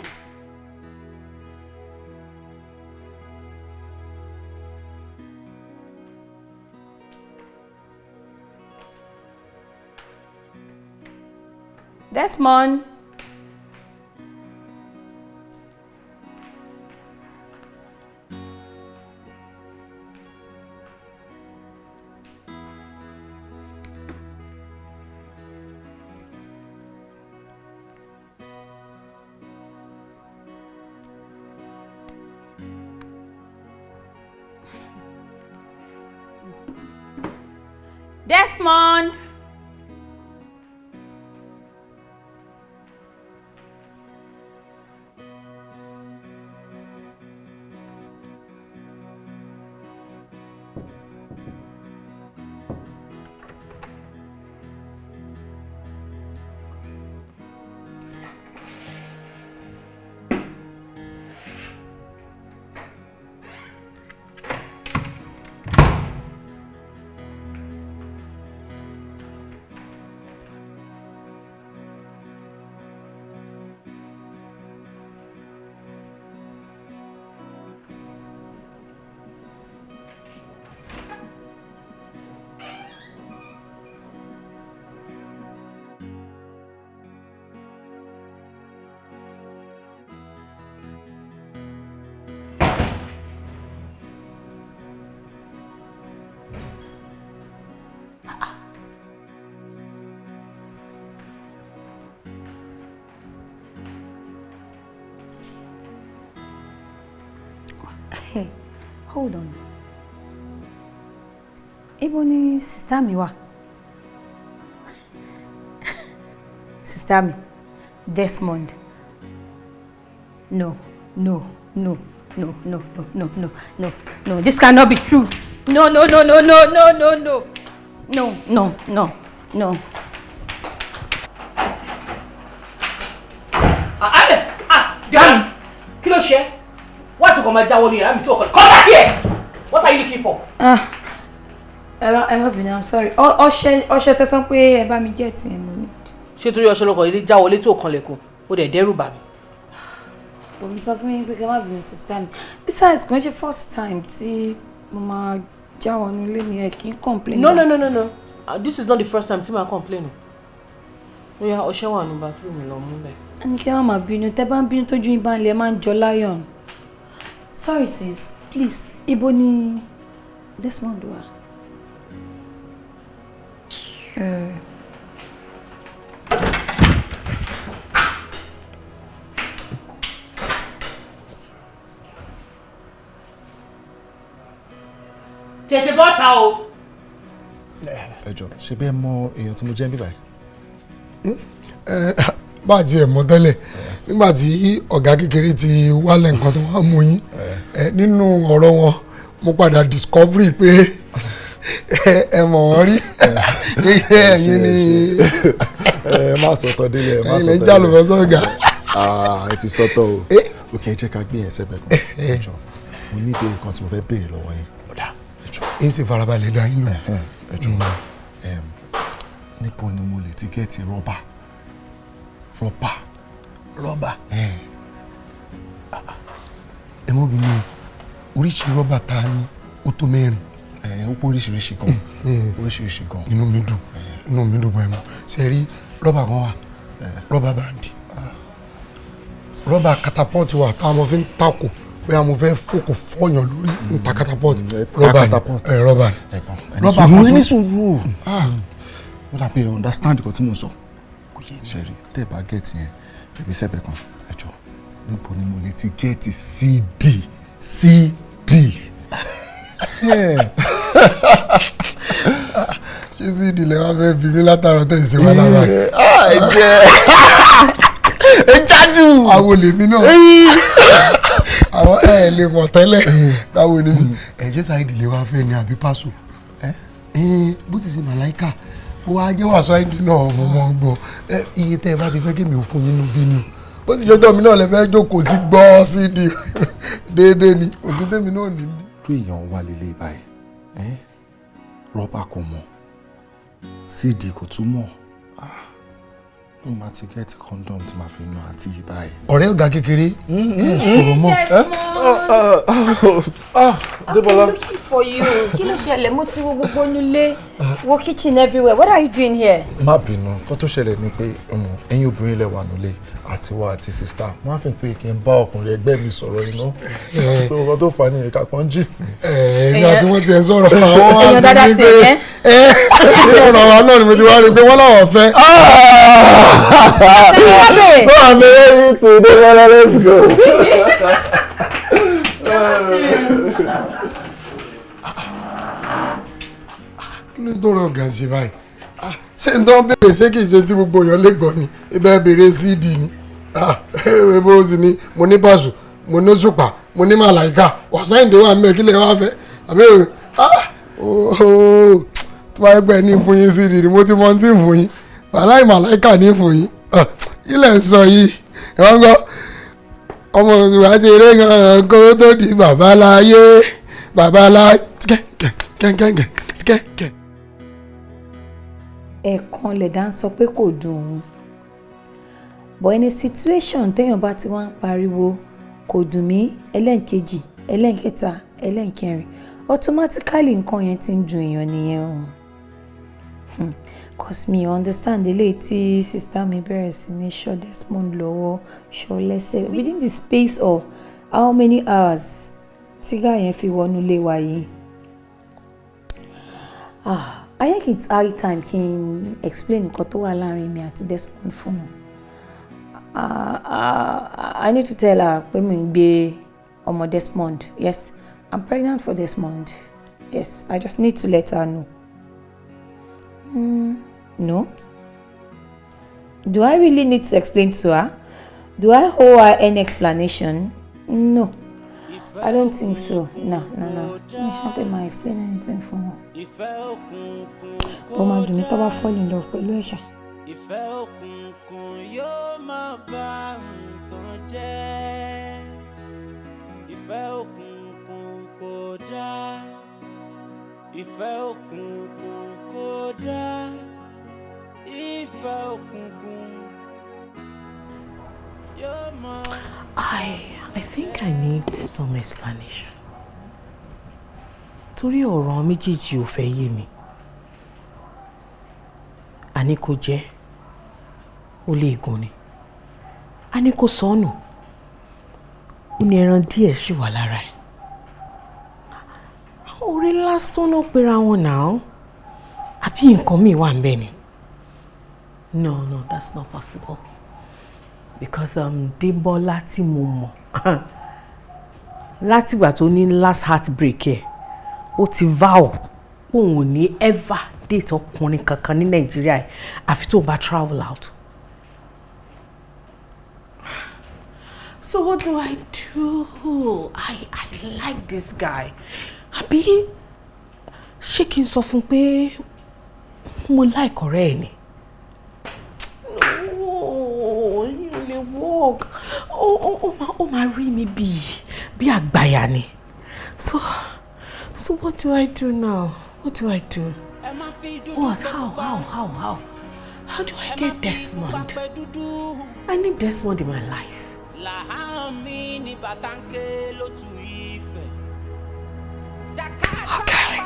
Desmond. Hey, hold on. Ibo ni sister mi wà? Sister mi, Desmond. No. This cannot be true. No. Sister, kí ló ṣe? What to come and jáwọ́ ní àmì tí o kọ? Come back here! What are you looking for? I'm sorry. Ọṣẹ tẹ̀sán pé ẹ bá mi jẹ́ tí ẹ mọ̀ ní. Ṣé torí ọṣẹ lọkọ̀ ilé jáwọ́ létí òkanlẹ̀kùn? Ó dẹ̀ dẹ́rù bà mí. Mo sọ fún yín pé kí ẹ má bínú sister mi. Besides, kò ń ṣe first time tí mo máa jáwọ́ nílé ni ẹ kì í complain. No. This is not the first time tí màá complain. Ó yá ọṣẹ wà nù bathroom mi lọ mú bẹ́ẹ̀. Ẹni kí ẹ má bínú, tẹ́ bá ń bínú tójú yín bá ń lé ẹ máa ń jọ lion. Sorry sis, please, ibo ni Desmond wà? Tètè bọ́ta o. Ẹ jọ̀ọ́, ṣé bẹ́ẹ̀ mọ èèyàn tí mo jẹ́ ń bí báyìí? Báàjì ẹ̀ mọ́ tẹ́lẹ̀ nígbà tí ọ̀gá kékeré ti wálẹ̀ nǹkan tó wá mú yín nínú ọ̀rọ̀ wọn mo padà discovery pé ẹ mọ̀ wọ́n rí ẹ̀yin ni má sọ̀tọ̀ délé má sọ̀tọ̀ ẹ̀yin lè ń jà lọ́wọ́ sọ́gà. Ẹ ti sọ̀tọ̀ o. Ok, ẹ jẹ́ ká gbé yẹn sẹ́gbẹ̀ kan. Ẹ jọ̀ọ́, mo ní ìbéèrè kan tí mo fẹ́ béèrè lọ́wọ́ yín. Ẹ jọ̀ọ́. ẹ ń ṣe farabalẹ̀ dá yín lọ. Ẹ jọ̀ọ́, níbo ni mo lè ti gẹ́ẹ̀tì rọ́bà? Rọ́bà. Ẹ mọ̀ bí ní oríṣi rọ́bà tá a ní ó tó 4. Ó pọ̀ oríṣiríṣi gan. Oríṣiríṣi gan. Inú mi dùn bẹ́ẹ̀ mọ́. Ṣé rí rọ́bà kan wà, rọ́bà báńdì. Rọ́bà catapult wà tá a mọ̀ fi ń takò pé a mọ̀ fẹ́ fòkò fọ́yàn lórí níta catapult. Rọ́bà ni. Rọ́bà kan tó ní sùúrù. Ó dàbí ẹ understand nǹkan tí mo sọ. Ṣẹ̀rí tẹ́ ẹ bá gẹ̀ẹ́tì yẹn ẹbí sẹ́bẹ̀ kan. Ẹ jọ̀ọ́, níbo ni mo lè ti gẹ̀ẹ́tì CD? Ṣé CD lẹ wá fẹ́ bí mi látàrọ tẹ̀ ń ṣe wá lára? Ẹ jẹ́ ẹ jájú. Àwọn lèmi náà. Àwọn lè mọ̀ tẹ́lẹ̀. Báwo ni ẹ̀jẹ̀ Saheed lè wá fẹ́ ni àbí Paso? Bó ti ṣe Màláíkà ó wá jẹ́ wàásù àìdí náà mo mọ̀ ń gbọ́. Iye tẹ́ ẹ bá ti fẹ́ kí mi ò fún yín nínú bí ni. Bó ti jọjọ́ mi náà lè fẹ́ jókòó sí gbọ́ CD déédéé ni òfin tèmi náà ní. Irú èèyàn wà lélẹ̀ báyìí. Rọ́bà kò mọ̀, CD kò tún mọ̀. Ló máa ti gẹ́ẹ̀tì condom tí màá fi ná àti yìí báyìí. Ọ̀rẹ́ ọ̀gá kékeré sọ̀rọ̀ mọ́. Débọ́lá. I'm looking for you. Kí ló ṣẹlẹ̀? Mo ti wo gbogbo nílé, wo kitchen everywhere. What are you doing here? Má bínú, kó tó ṣẹlẹ̀ ni pé ẹ̀yin obìnrin lẹ wà nílé àti wa àti sista. Wọ́n á fi pé kí n bá ọkùnrin ẹgbẹ́ mi sọ̀rọ̀ iná. So ọkọ tó fà á nìyẹn ká pọ́n gist ni. Ẹ̀yin àti wọ́n ti ẹ̀ sọ̀rọ̀ àwọn wá Èèyàn dáadáa ṣe yẹn. ọ̀rọ̀ wa náà ni mo ti wá rí i pé wọ́n láwọn fẹ́. I'm ready to do it. Let's go. Kí ló tó rọ ọ̀gá ṣe báyìí? Ṣé n tó ń béèrè ṣé kìí ṣe tí gbogbo èèyàn lè gbọ́ ni? Ibẹ̀ béèrè CD ni. Bó sì ni mo ní Paso, mo ní Òṣùpá, mo ní Màláíkà, Wàsáìndé wà mẹ́ kí lè wá fẹ́. Àbí tó bá gbẹ́ ní fún yín CD ni mo ti mọ ohun tí ń fún yín. Wàláì Màláíkà ní fún yín. Ilẹ̀ ń sọ yìí ẹ̀wọ́n gbọ́ ọmọ òṣùwà ti eré gan-an kó tó di babaláyé kẹ́kẹ́kẹ́kẹ́kẹ́. Ẹ̀ẹ̀kan lẹ̀dá ń sọ pé kò dùn òun, but in a situation téèyàn bá ti wá ń pariwo kò dùn mí ẹlẹ́ǹkejì ẹlẹ́ǹkẹta ẹlẹ́ǹkẹrin automatically nǹkan yẹn ti ń dùn èèyàn nìyẹn o. Cause me understand eléyìí tí sister mi bẹ̀rẹ̀ sí ní ṣọ́ Desmond lọ́wọ́ ṣọ́ lẹ́sẹ̀ within the space of how many hours tí guy yẹn fi wọnú ilé wa yìí. I think it's high time kí n explain nǹkan tó wà láàrin mi àti Desmond fún un. I need to tell her pé mi ń gbé ọmọ Desmond. Yes, I'm pregnant for Desmond. Yes, I just need to let her know. No? Do I really need to explain to her? Do I owe her any explanation? No. I don't think so. No. I shan't ma explain anything for her. But ma dùn mí tó bá fall in love pẹ̀lú ẹ̀ṣà. Ìfẹ́ òkùnkùn yóò máa bá nǹkan jẹ́. Ìfẹ́ òkùnkùn kò dáa. Ìfẹ́ òkùnkùn kò dáa. Ìfẹ́ òkùnkùn yóò máa. I think I need some explanation. Torí ọ̀rọ̀ méjèèjì ò fẹ́ yé mi. Àní kò jẹ́, ó lè gùn ni. Àní kò sọnù, ó ní ẹran díẹ̀ ṣì wà lára ẹ̀. Orí lásán ló pera wọn náà. Àbí nǹkan míì wà ńbẹ̀ ni? No, that's not possible. Because Débọ́lá tí mo mọ̀ látìgbà tó ní last heartbreak ẹ̀ ó ti vow òun ò ní ever date ọkùnrin kankan ní Nàìjíríà àfi tó bá travel out. So what do I do? I like this guy. Àbí ṣé kí n sọ fún pé mo like ọ̀rẹ́ ẹ̀ ni? No, you lè work. Ó máa rí mi bí àgbàyà ni. So what do I do now? What do I do? What? How? How do I get Desmond? I need Desmond in my life. Okay.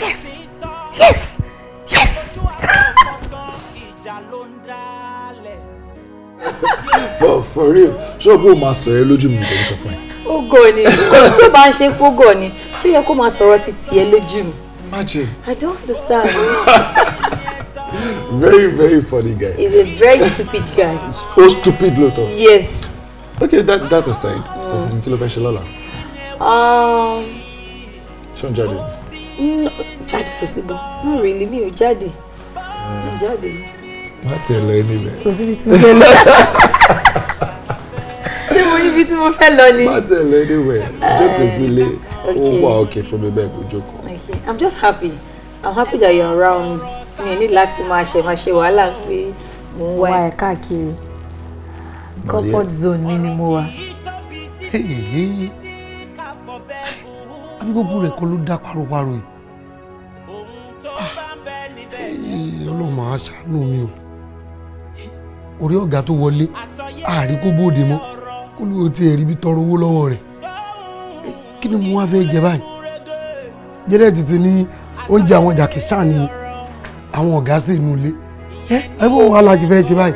Yes. For real, ṣé o bó máa sọ̀rọ̀ lójú mi nítorí sọ fún ẹ? Ògo ni, kò tí ó bá ń ṣe pógò ni, ṣé yẹ kó máa sọ̀rọ̀ títí ẹ lójú mi? Imagine. I don't understand. Very, very funny guy. He's a very stupid guy. So stupid lóòótọ́. Yes. Okay, that aside. So fún mi kí ló fẹ́ ṣe lọ́la? Ṣé o ń jáde? No, jáde lọ síbọ̀. No really, mi ò jáde. Mi ò jáde. Má tiẹ̀ lọ anywhere. Kò síbi tí mo fẹ́ lọ. Ṣé mo níbi tí mo fẹ́ lọ ni? Má tiẹ̀ lọ anywhere. Jókòó sílé. Ó wà okay fún mi bẹ́ẹ̀ kó jókòó. Okay, I'm just happy. I'm happy that you're around. Mi ní láti máa ṣe wàhálà pé mo ń wá ẹ káàkiri. Comfort zone mi ni mo wà. Àbí gbogbo rẹ̀ kọ́ ló dá páropáro yìí. Ọlọ́run máa ṣàánú mi o. Orí ọ̀gá tó wọlé àárí kó bóde mọ́ kó ló ti ẹ̀rí bí tọrọ owó lọ́wọ́ rẹ̀. Kí ni mo wá fẹ́ jẹ báyìí? Jẹ́rẹ́ títí ní oúnjẹ àwọn jàkísà ni àwọn ọ̀gá sì inú ilé. Ẹ bó wà láti fẹ́ ṣe báyìí?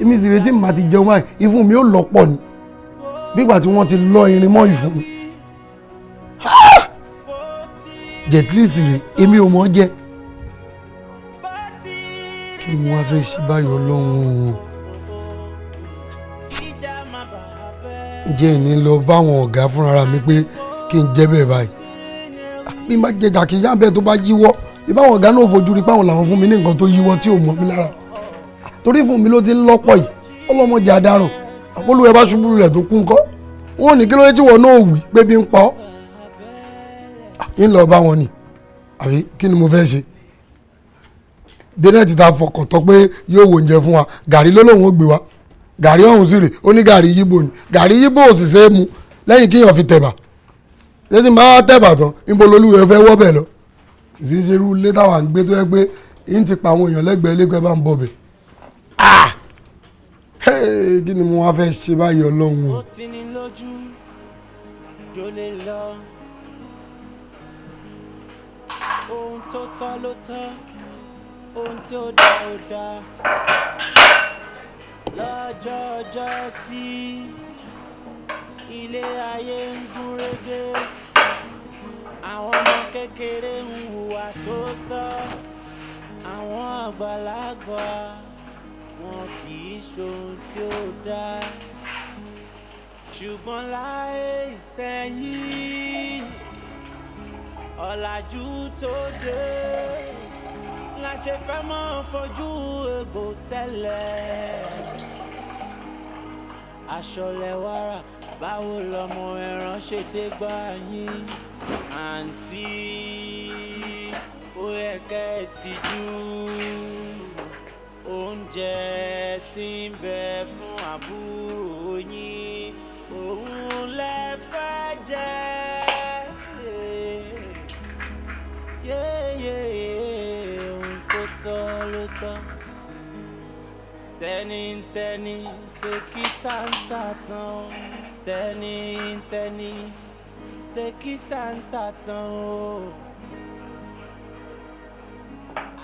Èmi sì retí màá ti jẹun báyìí ìfun mi ó lọ́pọ̀ ni. Bígbà tí wọ́n ti lọ irin mọ́ ìfun mi. Jẹ̀tlísì rè èmi ò mọ̀ jẹ́. Kí ni mo wá fẹ́ ṣe báyìí Ọlọ́run o? Ǹjẹ́ ìní lọ báwọn ọ̀gá fúnra mi pé kí n jẹ́ bẹ́ẹ̀ báyìí? Bí n bá jẹ jàkíyá bẹ́ẹ̀ tó bá yíwọ́ ìbáwọn ọ̀gá náà fojú rí páwọn làwọn fún mi ní nǹkan tó yíwọ́ tí ò mọ́ mi lára. Torí fún mi ló ti ń lọ́pọ̀ yìí ọlọ́mọdé adarùn àpolúwẹ̀ bá ṣubú rẹ̀ tó kú ńkọ́. Wọ́n ò ní kí ló dé tí wọ́n náà wí pé bí ń pa ọ́. Ń lọ bá wọn ni àbí kí ni mo fẹ́ ṣe? Dẹ́nẹ́tì ta fọkàn tán pé yóò wo oúnjẹ fún wa gàrí ló lóun ó gbé wa gàrí ọ̀hún sì rè ó ní gàrí yíbò ni gàrí yíbò ò sì ṣe é mu lẹ́yìn kíyàn fi tẹ̀bà ṣé tí n bá wá tẹ̀bà tán níbo lolúwẹ̀ fẹ́ wọ́ bẹ̀ lọ ìsì ṣe irú ilé táwa ń gbé tó yẹ pé ń ti pa àwọn èèyàn lẹ́gbẹ̀ẹ́ lẹ́gbẹ̀ẹ́ bá ń bọ̀ bẹ̀ kí ni mo wá fẹ́ ṣe báyìí Ọlọ́run o. ó ti ní lójú jó lè lọ ohun tó tọ́ ló tọ́ ohun tí ó dá ó dá lọ́jọ́ ọjọ́ sí ilé ayé ń gún régé àwọn ọmọ kékeré ń hùwà tó tọ́ àwọn àgbàlagbà wọn kì í ṣohun tí ó dá ṣùgbọ́n láyé ìsẹ́yìn ọ̀làjú tó dé la ṣe fẹ́ mọ́ fojú egbò tẹ́lẹ̀ aṣọ lẹ́wàrà báwo lọmọ ẹran ṣe dé gbá yín àǹtí ó yẹ kẹ́ ẹ tijú oúnjẹ tí ń bẹ fún àbúrò yín òun lẹ fẹ́ jẹ ohun tó tọ́ ló tọ́ tẹ́nítẹ́ní tẹ́kí sáńtà tán tẹ́nítẹ́ní tẹ́kí sáńtà tán o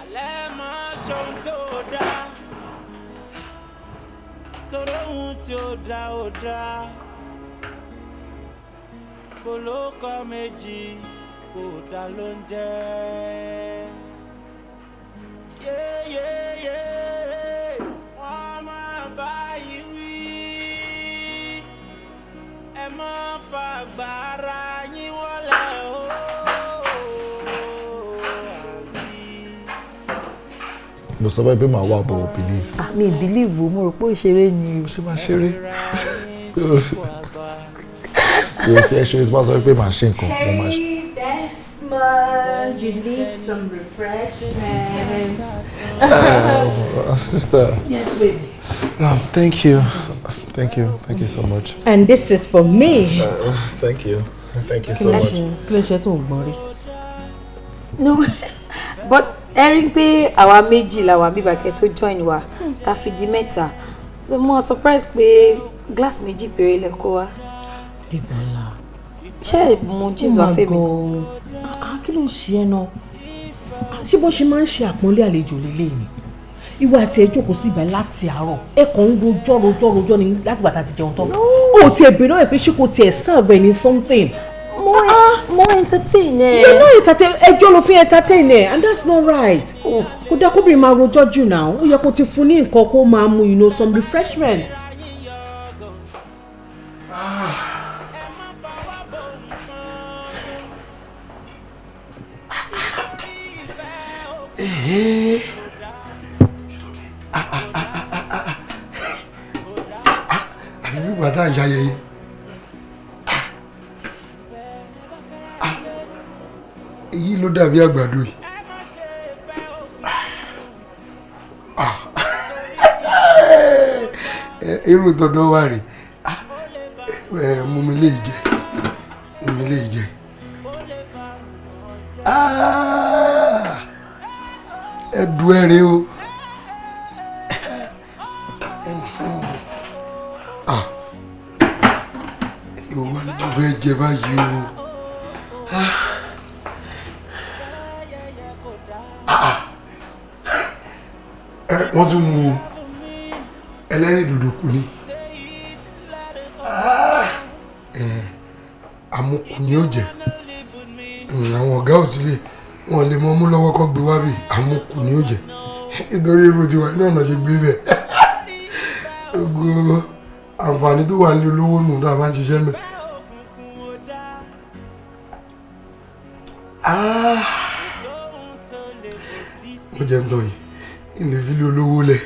alẹ́ máa ṣohun tó dáa torí ohun tí ó dá ó dá kò ló kọ́ méjì kò dá ló ń jẹ́ yéyéyé wọ́n máa bá yín wí ẹ má fàgbára yín wọlé o. mo sọ pé màá wà bọ̀ believe. Mi believe o, mo rò pé ó ṣeré ni. Mo ṣe máa ṣeré. Mo fi ẹ ṣeré tí wọ́n sọ pé màá ṣe nǹkan mo máa ṣe. Desmond, you need some refreshments. Sister. Yes, baby. Thank you. Thank you so much. And this is for me. Thank you so much. No, but Erin pé àwa méjì làwa bíbá kẹ́ tó join wa tá fi di mẹ́ta. So mo surprise pé glass méjì péré lẹ kó wá. Debola. Ṣé mo jíṣu afẹ́ mi? Kí ló ń ṣe ẹ́ náà? Ṣé bó ṣe máa ń ṣe àpọ́nlé àlejò lélẹ̀ ni? Ìwọ àti ẹ jókòó sí ibẹ̀ láti àárọ̀. Ẹ kàn ń rojọ́ ni láti gbà tá ti jẹun tán. Ó ti ẹ̀ bèrè náà pé ṣé kò tiẹ̀ serve ní something. Mo entertain ẹ. You're not entertain. Ẹjọ́ ló fi entertain ẹ and that's not right. Kò dá kóbìnrin máa rojọ́ jù náà. Ó yẹ kó ti fún ní nǹkan kó máa mu, you know, some refreshment. Àbí bí bàtà ń ṣayẹyẹ. Èyí ló dàbí àgbàdo yìí. Irú tọ̀dọ̀ wà rè. Mú mi léyìí jẹ. Ẹ̀dùn ẹ̀rẹ̀ o. Ìwọ wà ní mo fẹ́ jẹ báyìí o. Wọ́n tún mú ẹlẹ́rìndòdò kù ni. Àmukù ni ó jẹ. Àwọn ọ̀gá òtílé wọn lè mọ́ mú lọ́wọ́ kọ́ gbé wá bì. Àmukù ni ó jẹ. Nítorí irú tiwa iná ọ̀nà ṣe gbé bẹ̀. Gbogbo àǹfààní tó wà ní olówó nù tá a bá ń ṣiṣẹ́ mẹ́. Mo jẹ́ ń tọ́ yìí ilé ìfilé olówó lẹ̀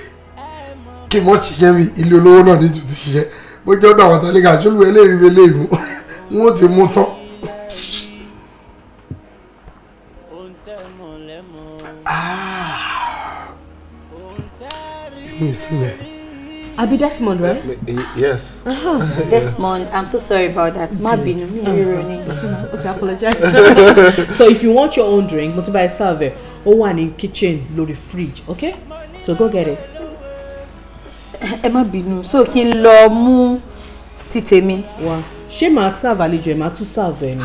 kí mo ṣiṣẹ́ mi ilé olówó náà ní tuntun ṣiṣẹ́ bó jẹ́ ọ̀dọ̀ àwọn tálíkà ṣólú ẹlẹ́rìí mi lè mú wọn ti mú tán. Ní ìsìnlẹ̀. Abi Desmond, right? Yes. Desmond, I'm so sorry about that. Má bínú mi ríro ni. Okay, apologize. So if you want your own drink, mo ti buy serve. Ó wà ní kitchen lórí fridge, okay? So go get it. Ẹ má bínú. So kí n lọ mú ti tèmi. Wá. Ṣé màá serve àlejò ẹ̀ máa tún serve ẹ̀ ni?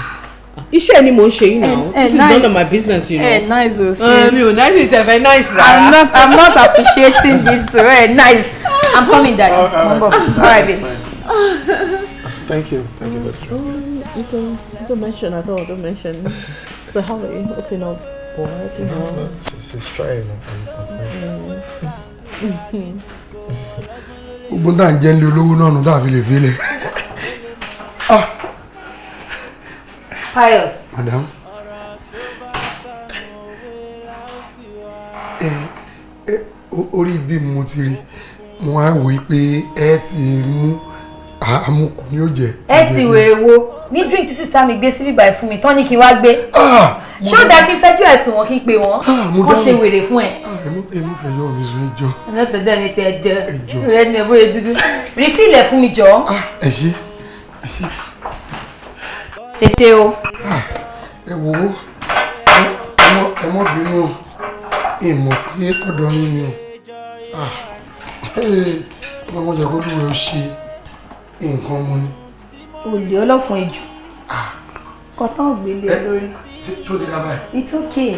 Iṣẹ́ ni mò ń ṣe yìí now. This is none of my business, you know. Nice o sis. Mi ò nice with very nice rárá. I'm not appreciating this. Nice. I'm coming, Daddy. All right, babes. Thank you. You don't mention at all. Don't mention. So how are you? Open up board, you know. She's trying. Gbogbo tá à ń jẹ́ nílé olówó náà nù tá a fi lè fi lẹ̀. Pius. Madam. Orí bí mo ti rí mo wá wò pé ẹ ti mú àmukù ní òjẹ. Ẹ ti wèrè wo ní drink tí sísá mi gbé síbí báyìí fún mi tán ní kí n wá gbé. Ṣé ó dáa kí n fẹjọ́ ẹ̀sùn wọn kí n pè wọ́n kó ṣe wèrè fún ẹ. Èmi fẹjọ́ mi sùn ẹjọ́. Ẹlẹ́tẹ̀ẹ́dẹ́ ni tẹ ẹjọ́ rẹ ní ẹbú dúdú. Rìfílẹ̀ fún mi jọ. Ẹ ṣé. Tètè o. Ẹ wò ó ẹ mọ́ bínú ìmọ̀ pé ọ̀dọ̀ yín ni o wọ́n jẹ́ kó lúwẹ̀ ó ṣe nǹkan mu ni. Olè ọlọ́fun ejò kọ́tán ògbélé lórí. Tí ó ti dá báyìí. It's okay.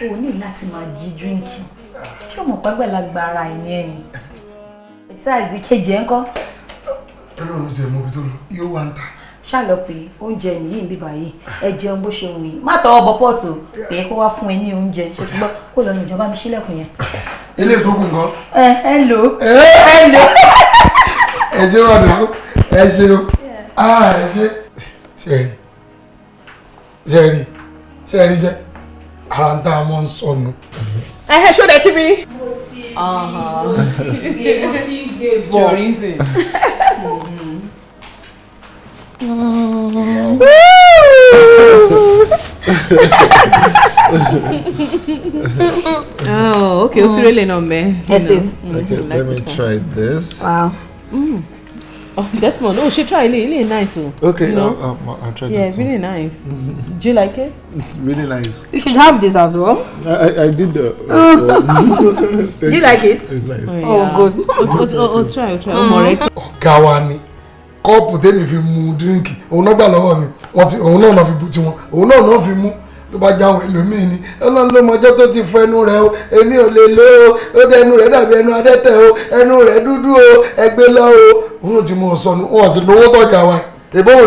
O ní láti máa jí drínkì ṣé o mọ̀ pàgbàlagbà ara ẹ̀ ní ẹni besides ìkejì ẹ̀ ń kọ́. Ọlọ́run ti ẹ̀ mọ ibi tó lọ yóò wá ń ta. Ṣàlọ́ pé oúnjẹ nìyí ń bí báyìí ẹ jẹun bó ṣe wù yín má tọwọ́ bọ pọ́ọ̀tù pé kó wá fún ẹ ní oúnjẹ ṣe ti gbọ́ kó lọ ní ìjọba mi sílẹ̀kùn yẹn. Eléyìí tó kù nǹkan. ẹ lò. Ẹ ṣe wà dùn ẹ ṣe o ẹ ṣe ṣe rí ṣe. ara ń tá a mọ́ ń sọnù. Ṣó dẹ̀ tí mi. Mo ti gbé bọ̀. Jorinze. Oh, okay. What's really not me? Yes, yes. Okay, let me try this. Wow. Oh, that's one. Oh, she try it. Really nice. Okay, You know? I'll try Yeah, that. really nice. Do you like it? It's really nice. You should have this as well. I did the. Do you like it? It's nice. Oh, good. Try. More. Ọ̀gá wa ni kọ́ọ̀pù tẹ́mi fi mu díríǹkì òun náà gbà lọ́wọ́ mi òun náà fi bu tiwọn òun náà fi mú tó bá jáwọn ẹlòmíì ni ọlọ́run ló mọjọ́ tó ti fọ ẹnu rẹ̀ o èmi ò lè lò ó dẹnu rẹ̀ dàbí ẹnu adẹ́tẹ̀ o ẹnu rẹ̀ dúdú o ẹgbẹ́ lọ o òun ti mú ọ sọnù wọn sì lówó tọ́jà wa ìbọn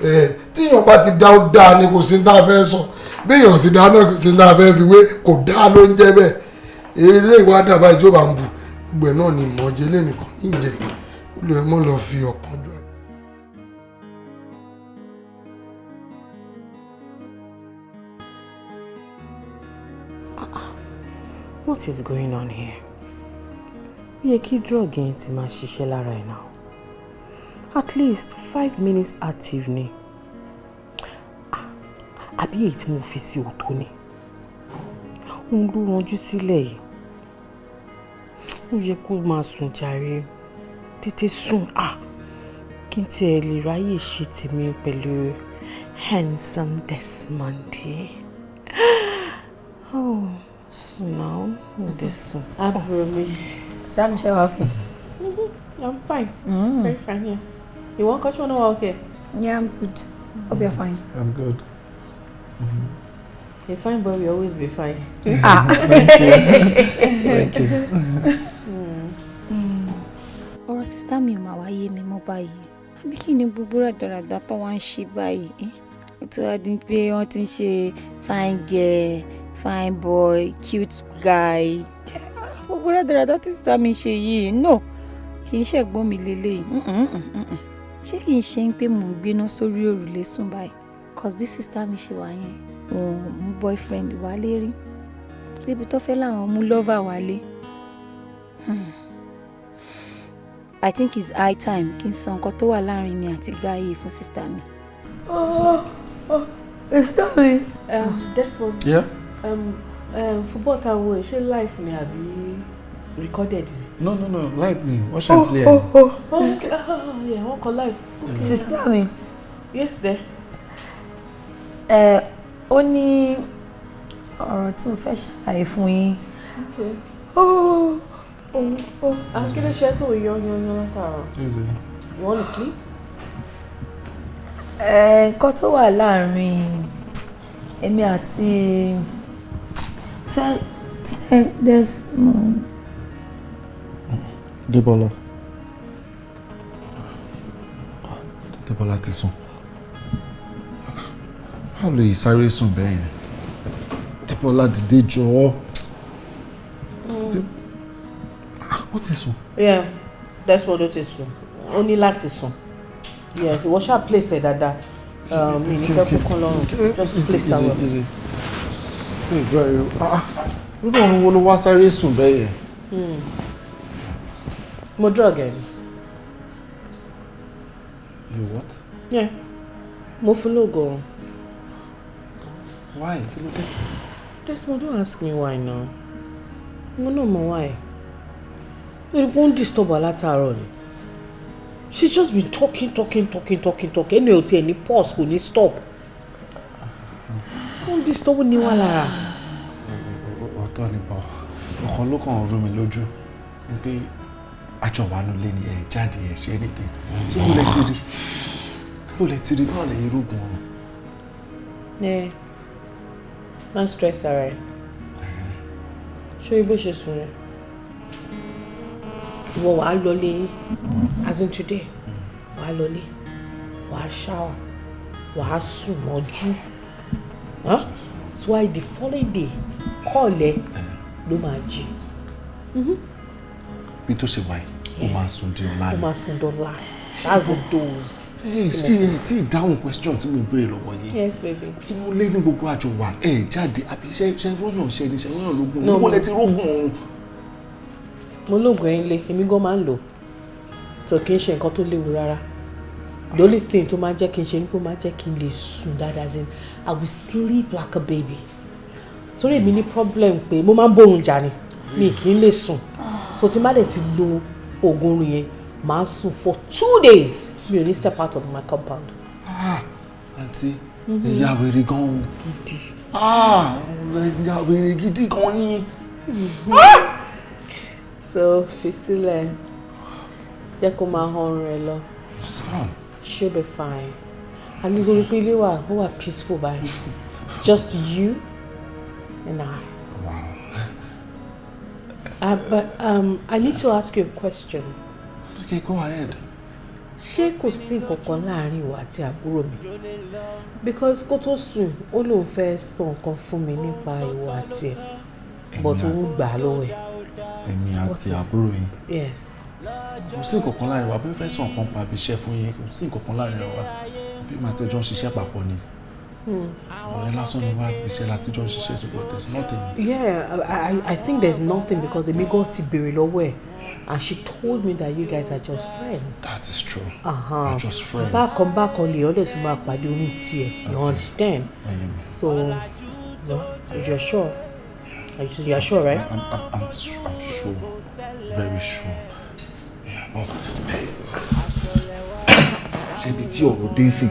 rè tíyàn bá ti dá ó dáa ni kò sí ní tá a fẹ́ sọ bí èèyàn sì dá náà kò sí ní tá a fẹ́ fi wé kò dáa ló ń jẹ́ bẹ́ẹ̀ eré ìwà dàbá tí ó bá ń bu gbogbo ẹ̀ náà ni ìmọ̀ọ́jẹ́ lẹ́nìkan ní ìjẹ́ ó lè mọ́ lọ fi ọ̀kan jọ. What is going on here? Ó yẹ kí drug yẹn ti máa ṣiṣẹ́ lára ẹ̀ náà. At least 5 minutes active ni. Àbí èyí tí mo fi sí òtó ni. Òun ló ranjú sílẹ̀ yìí. Ó yẹ kó máa sùn jàre. Tètè sùn. Kí n tiẹ̀ lè ráyè ṣe tèmi pẹ̀lú handsome Desmond. Oh. So now, this one. Sam, okay. I'm fine. Very fine, yeah. You want Coach one or okay? Yeah, I'm good. Hope you're fine. I'm good. You're fine, but we'll always be fine. Thank you. Ọ̀rọ̀ sister mi ò máa wáyé mi mọ́ báyìí. Àbí kí ni gbogbo rádaràda tó wá ń ṣe báyìí? Ó ti wá di pé wọ́n ti ń ṣe fine girl, fine boy, cute guy. Gbogbo rádaràda tí sister mi ṣe yìí, no, kì í ṣẹ̀gbọ́n mi lélẹ́yìí. Ṣé kì í ṣe pé mò ń gbéná sórí òrùlé sùn báyìí? Cause bí sister mi ṣe wà yẹn, òun mú boyfriend wálé rí. Débi tó fẹ́ láwọn mú lover wálé. I think it's high time kí n sọ nǹkan tó wà láàrin mi àti Gáyé fún sister mi. Sister mi. Desmond. Yeah? Football time wo ṣe live ni àbí recorded? No, live me. What shall I play? Yeah, wọ́n kọ live. Sister mi. Yes, there. Ó ní ọ̀rọ̀ tí mo fẹ́ ṣàlàyé fún yín. Okay. Kí ló ṣe tó yan látàárọ̀? You want to sleep? Nǹkan tó wà láàrin èmi àti Desmond. Debola ti sùn. Báwo lè sáré sùn bẹ́ẹ̀ yẹn? Debola dìde jọ̀ọ́. Ó ti sùn. Yeah, Desmond ó ti sùn. Ó ní láti sùn. Yes, wọ́n ṣáà place ẹ̀ dáadáa. Mi ní fẹ́ kú kán lọ́rùn. Just place ẹ̀ well. Stay very. Nígbà wo ló wá sáré sùn bẹ́ẹ̀ yẹn? Mo drug ẹ̀. You what? Yeah. Mo fún lóògùn. Why? Kí ló dé? Desmond, don't ask me why now. Mo náà mọ̀ why. It won't disturb her látàárọ̀ ni. She's just been talking. Ẹni ò tiẹ̀ ní pause kò ní stop. Won't disturb ní wà lára. Ọ̀tọ̀ ni bọ̀. Ọkàn ló kàn rú mi lójú. Ní pé àjọ wa nù lé ní ẹ̀ jáde ẹ̀ ṣe anything. Tí mo lè ti rí báwo lè irúgbìn ọ̀run. Yeah. Má stress ara ẹ̀. Ṣé ibo ṣe sùn rẹ̀? Ìwọ wàá lọlé yín as in today wàá lọlé wàá shower wàá sùn mọ́jú so why the following day kọ́ọ̀lẹ́ ló máa jí. Bí tó ṣe wáyé ó máa sùn di ọ̀la ni. Ó máa sùn dọ́là. That's the dose. Tí down question tí mo béèrè lọ́wọ́ yìí. Yes, baby. Inú ilé ní gbogbo àjọ wà jáde àbí ṣe ròyàn ṣe ni ṣe ròyàn lógún. Mo lẹ ti rógùn ọ̀run. Mo lóògùn ẹ̀ ń lé, èmi gan máa ń lò. So kì í ṣe nǹkan tó léwu rárá. The only thing tó máa jẹ́ kí n ṣe ni pé ó máa jẹ́ kí n lè sùn dáadáa as in I will sleep like a baby. Torí èmi ní problem pé mo máa ń bórun jà ni mi kì í lè sùn. So tí n bá dẹ̀ ti lo oògùn oorun yẹn màá sùn for 2 days mi ò ní step out of my compound. Àǹtí ìyá wèrè gan-an gidi. Ìyá wèrè gidi gan-an ni. So fi sílẹ̀ jẹ́ kó máa hàn rẹ̀ lọ. She'll be fine. At least orí pé ilé wa ó wà peaceful báyìí. Just you and I. Wow. But I need to ask you a question. Okay, go ahead. Ṣé kò sí nǹkankan láàrin ìwọ àti àbúrò mi? Because kó tó sùn, ó lóun fẹ́ sọ nǹkan fún mi nípa ìwọ àti ẹ̀. But òun gbà á lọ́wọ́ ẹ̀. Èmi àti àbúrò yín. Yes. Kò sí nǹkankan láàrin wa bí ó fẹ́ sọ nǹkan pa bí iṣẹ́ fún yín kò sí nǹkankan láàrin wa bí màá tẹ́jọ́ ń ṣiṣẹ́ papọ̀ ni. Ọ̀rẹ́ lásán ni wá iṣẹ́ láti jọ ń ṣiṣẹ́ so but there's nothing. Yeah, I think there's nothing because èmi gan ti béèrè lọ́wọ́ ẹ̀. And she told me that you guys are just friends. That is true. We're just friends. Back on the other side, pàdé oní tiẹ̀. You understand? So, you're sure? You're sure, right? I'm sure. Very sure. Yeah. Ṣé ibi tí ọ̀rọ̀ dé sí?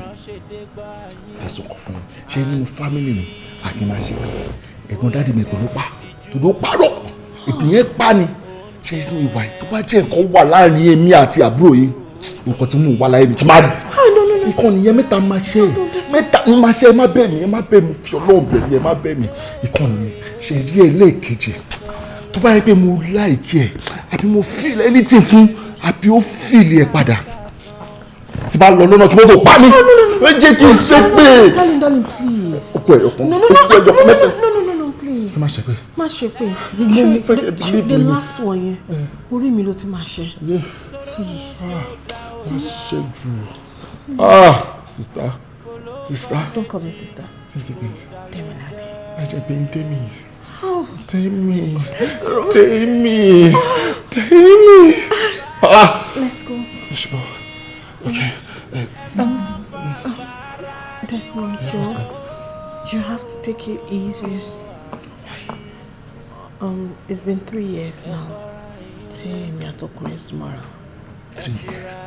Fẹ̀sùn kọ̀ fún mi. Ṣé nínú fámìlì mi àgbẹ̀ máa ṣe pé ẹ̀gbọ́n dáàdì mi pẹ̀lú pa tó ló parọ́ ìpìyẹn pa ni. Ṣé ìsinmi ìwà tó bá jẹ́ nǹkan wà láàrin èmi àti àbúrò yìí nǹkan tí mò ń wá láyé mi kí n má rí. Nǹkan nìyẹn mẹ́ta máa ṣe ni máa ṣe ẹ má bẹ̀ mí fi Ọlọ́run bẹ̀ mí ẹ má bẹ̀ mí. Nǹkan nìyẹn ṣe rí ẹ lẹ́ẹ̀kejì tó bá yẹ pé mo láìkí ẹ àbí mo feel anything fún àbí ó feel ẹ padà tí bá lọ lọ́nà kí mo tó pa mí ẹ jẹ́ kí n ṣe pé. Darling, please. Okú ẹ̀ ọkàn ẹ̀jọ̀ mẹ́ta. Please. Má ṣe pé. Má ṣe pé. The last one yẹn orí mi ló ti máa ṣe. Please. Má ṣe jù. Sister. Don't call me sister. Tèmi Nade. Ẹ jẹ́ pé ń Tèmi. Tèmi. Let's go. Sure. Okay. Desmond, Joe, you have to take it easy. It's been 3 years now. Tèmi àtọkùnrin tomorrow. 3 years.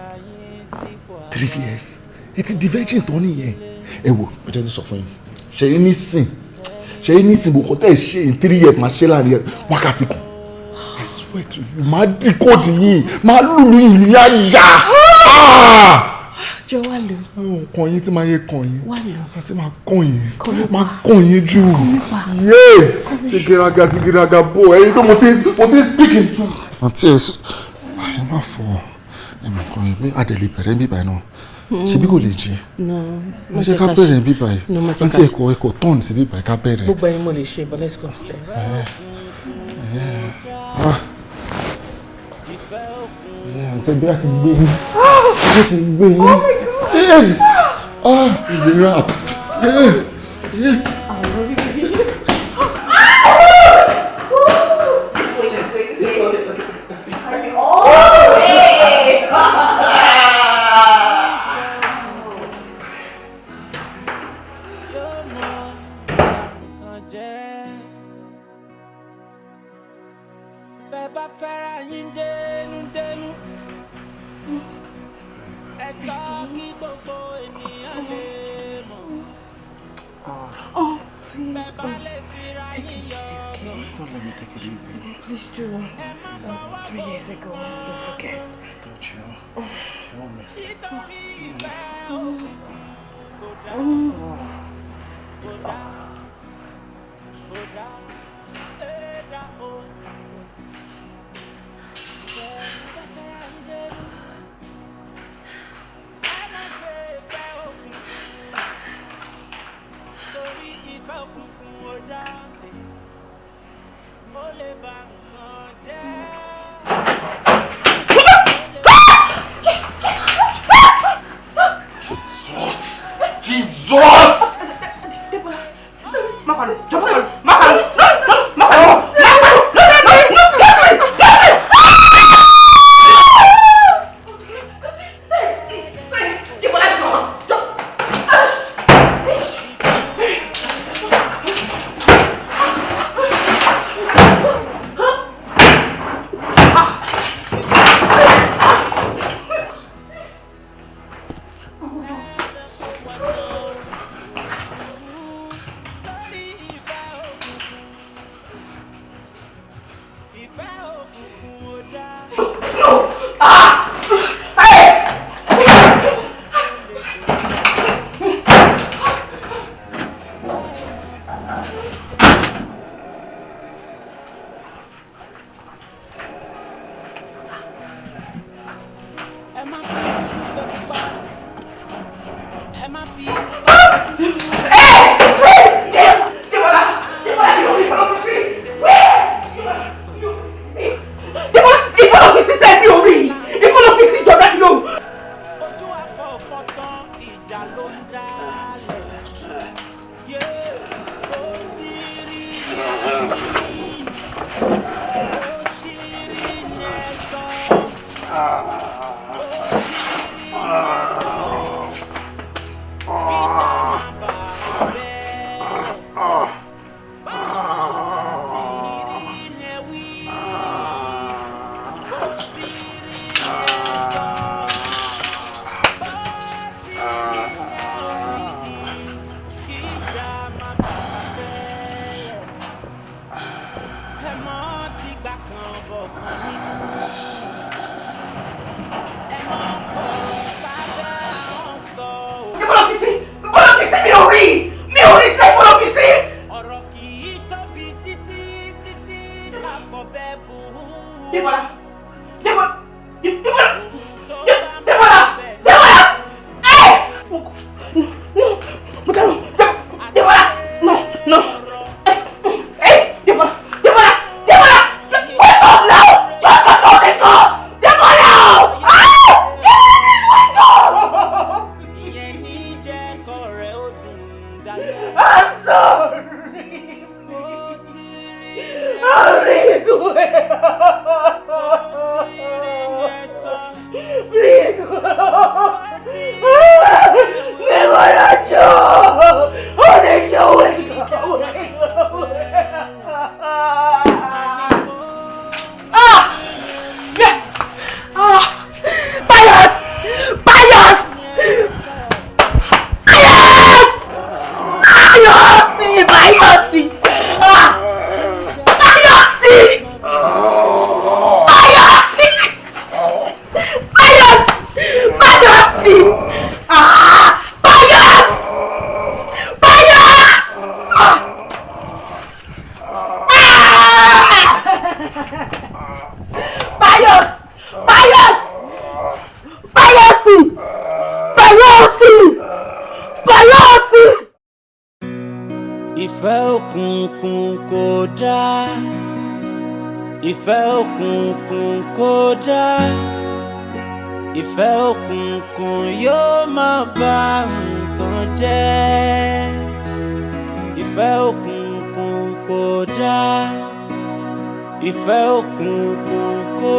3 years. It's the virgin tó nìyẹn. Ẹ wò, mo jẹ́ ti sọ fún yín. Ṣé nísìn bò kọ́ tẹ́ ṣe in 3 years máa ṣe láàrin wákàtí kan. I swear to you, máa dì kóòdù yìí, máa lùlù ìlú yá yá. Jọ wá lò. Kàn yín tí máa yẹ kàn yín. Wá lò. Àti máa kàn yín. Máa kàn yín jù. Ṣé gíraga bò ẹ̀yin pé mo ti speak in truth. Àti ẹ̀ má fọ ẹ̀mọ̀ kan yín pé àdèlè bẹ̀rẹ̀ ń bíbá náà. Ṣebí kò lè jí. Ẹ jẹ́ ká bẹ̀rẹ̀ ń bíbá yìí. Àti ẹ̀kọ́ tọ́ọ̀nù sí bíbá yìí ká bẹ̀rẹ̀. Gbogbo ẹni mo lè ṣe but let's go upstairs. Àti ẹ̀bí àti gbé yín. Ó ti gbé yín. It's a wrap. Take it easy, okay? Don't let me take it easy. Please do. 3 years ago, don't forget. Don't you? You won't miss it. Ìfẹ́ òkùnkùn kò dáa, ìfẹ́ òkùnkùn kò dáa, ìfẹ́ òkùnkùn yóò máa bà nǹkan jẹ́. Ìfẹ́ òkùnkùn kò dáa, ìfẹ́ òkùnkùn kò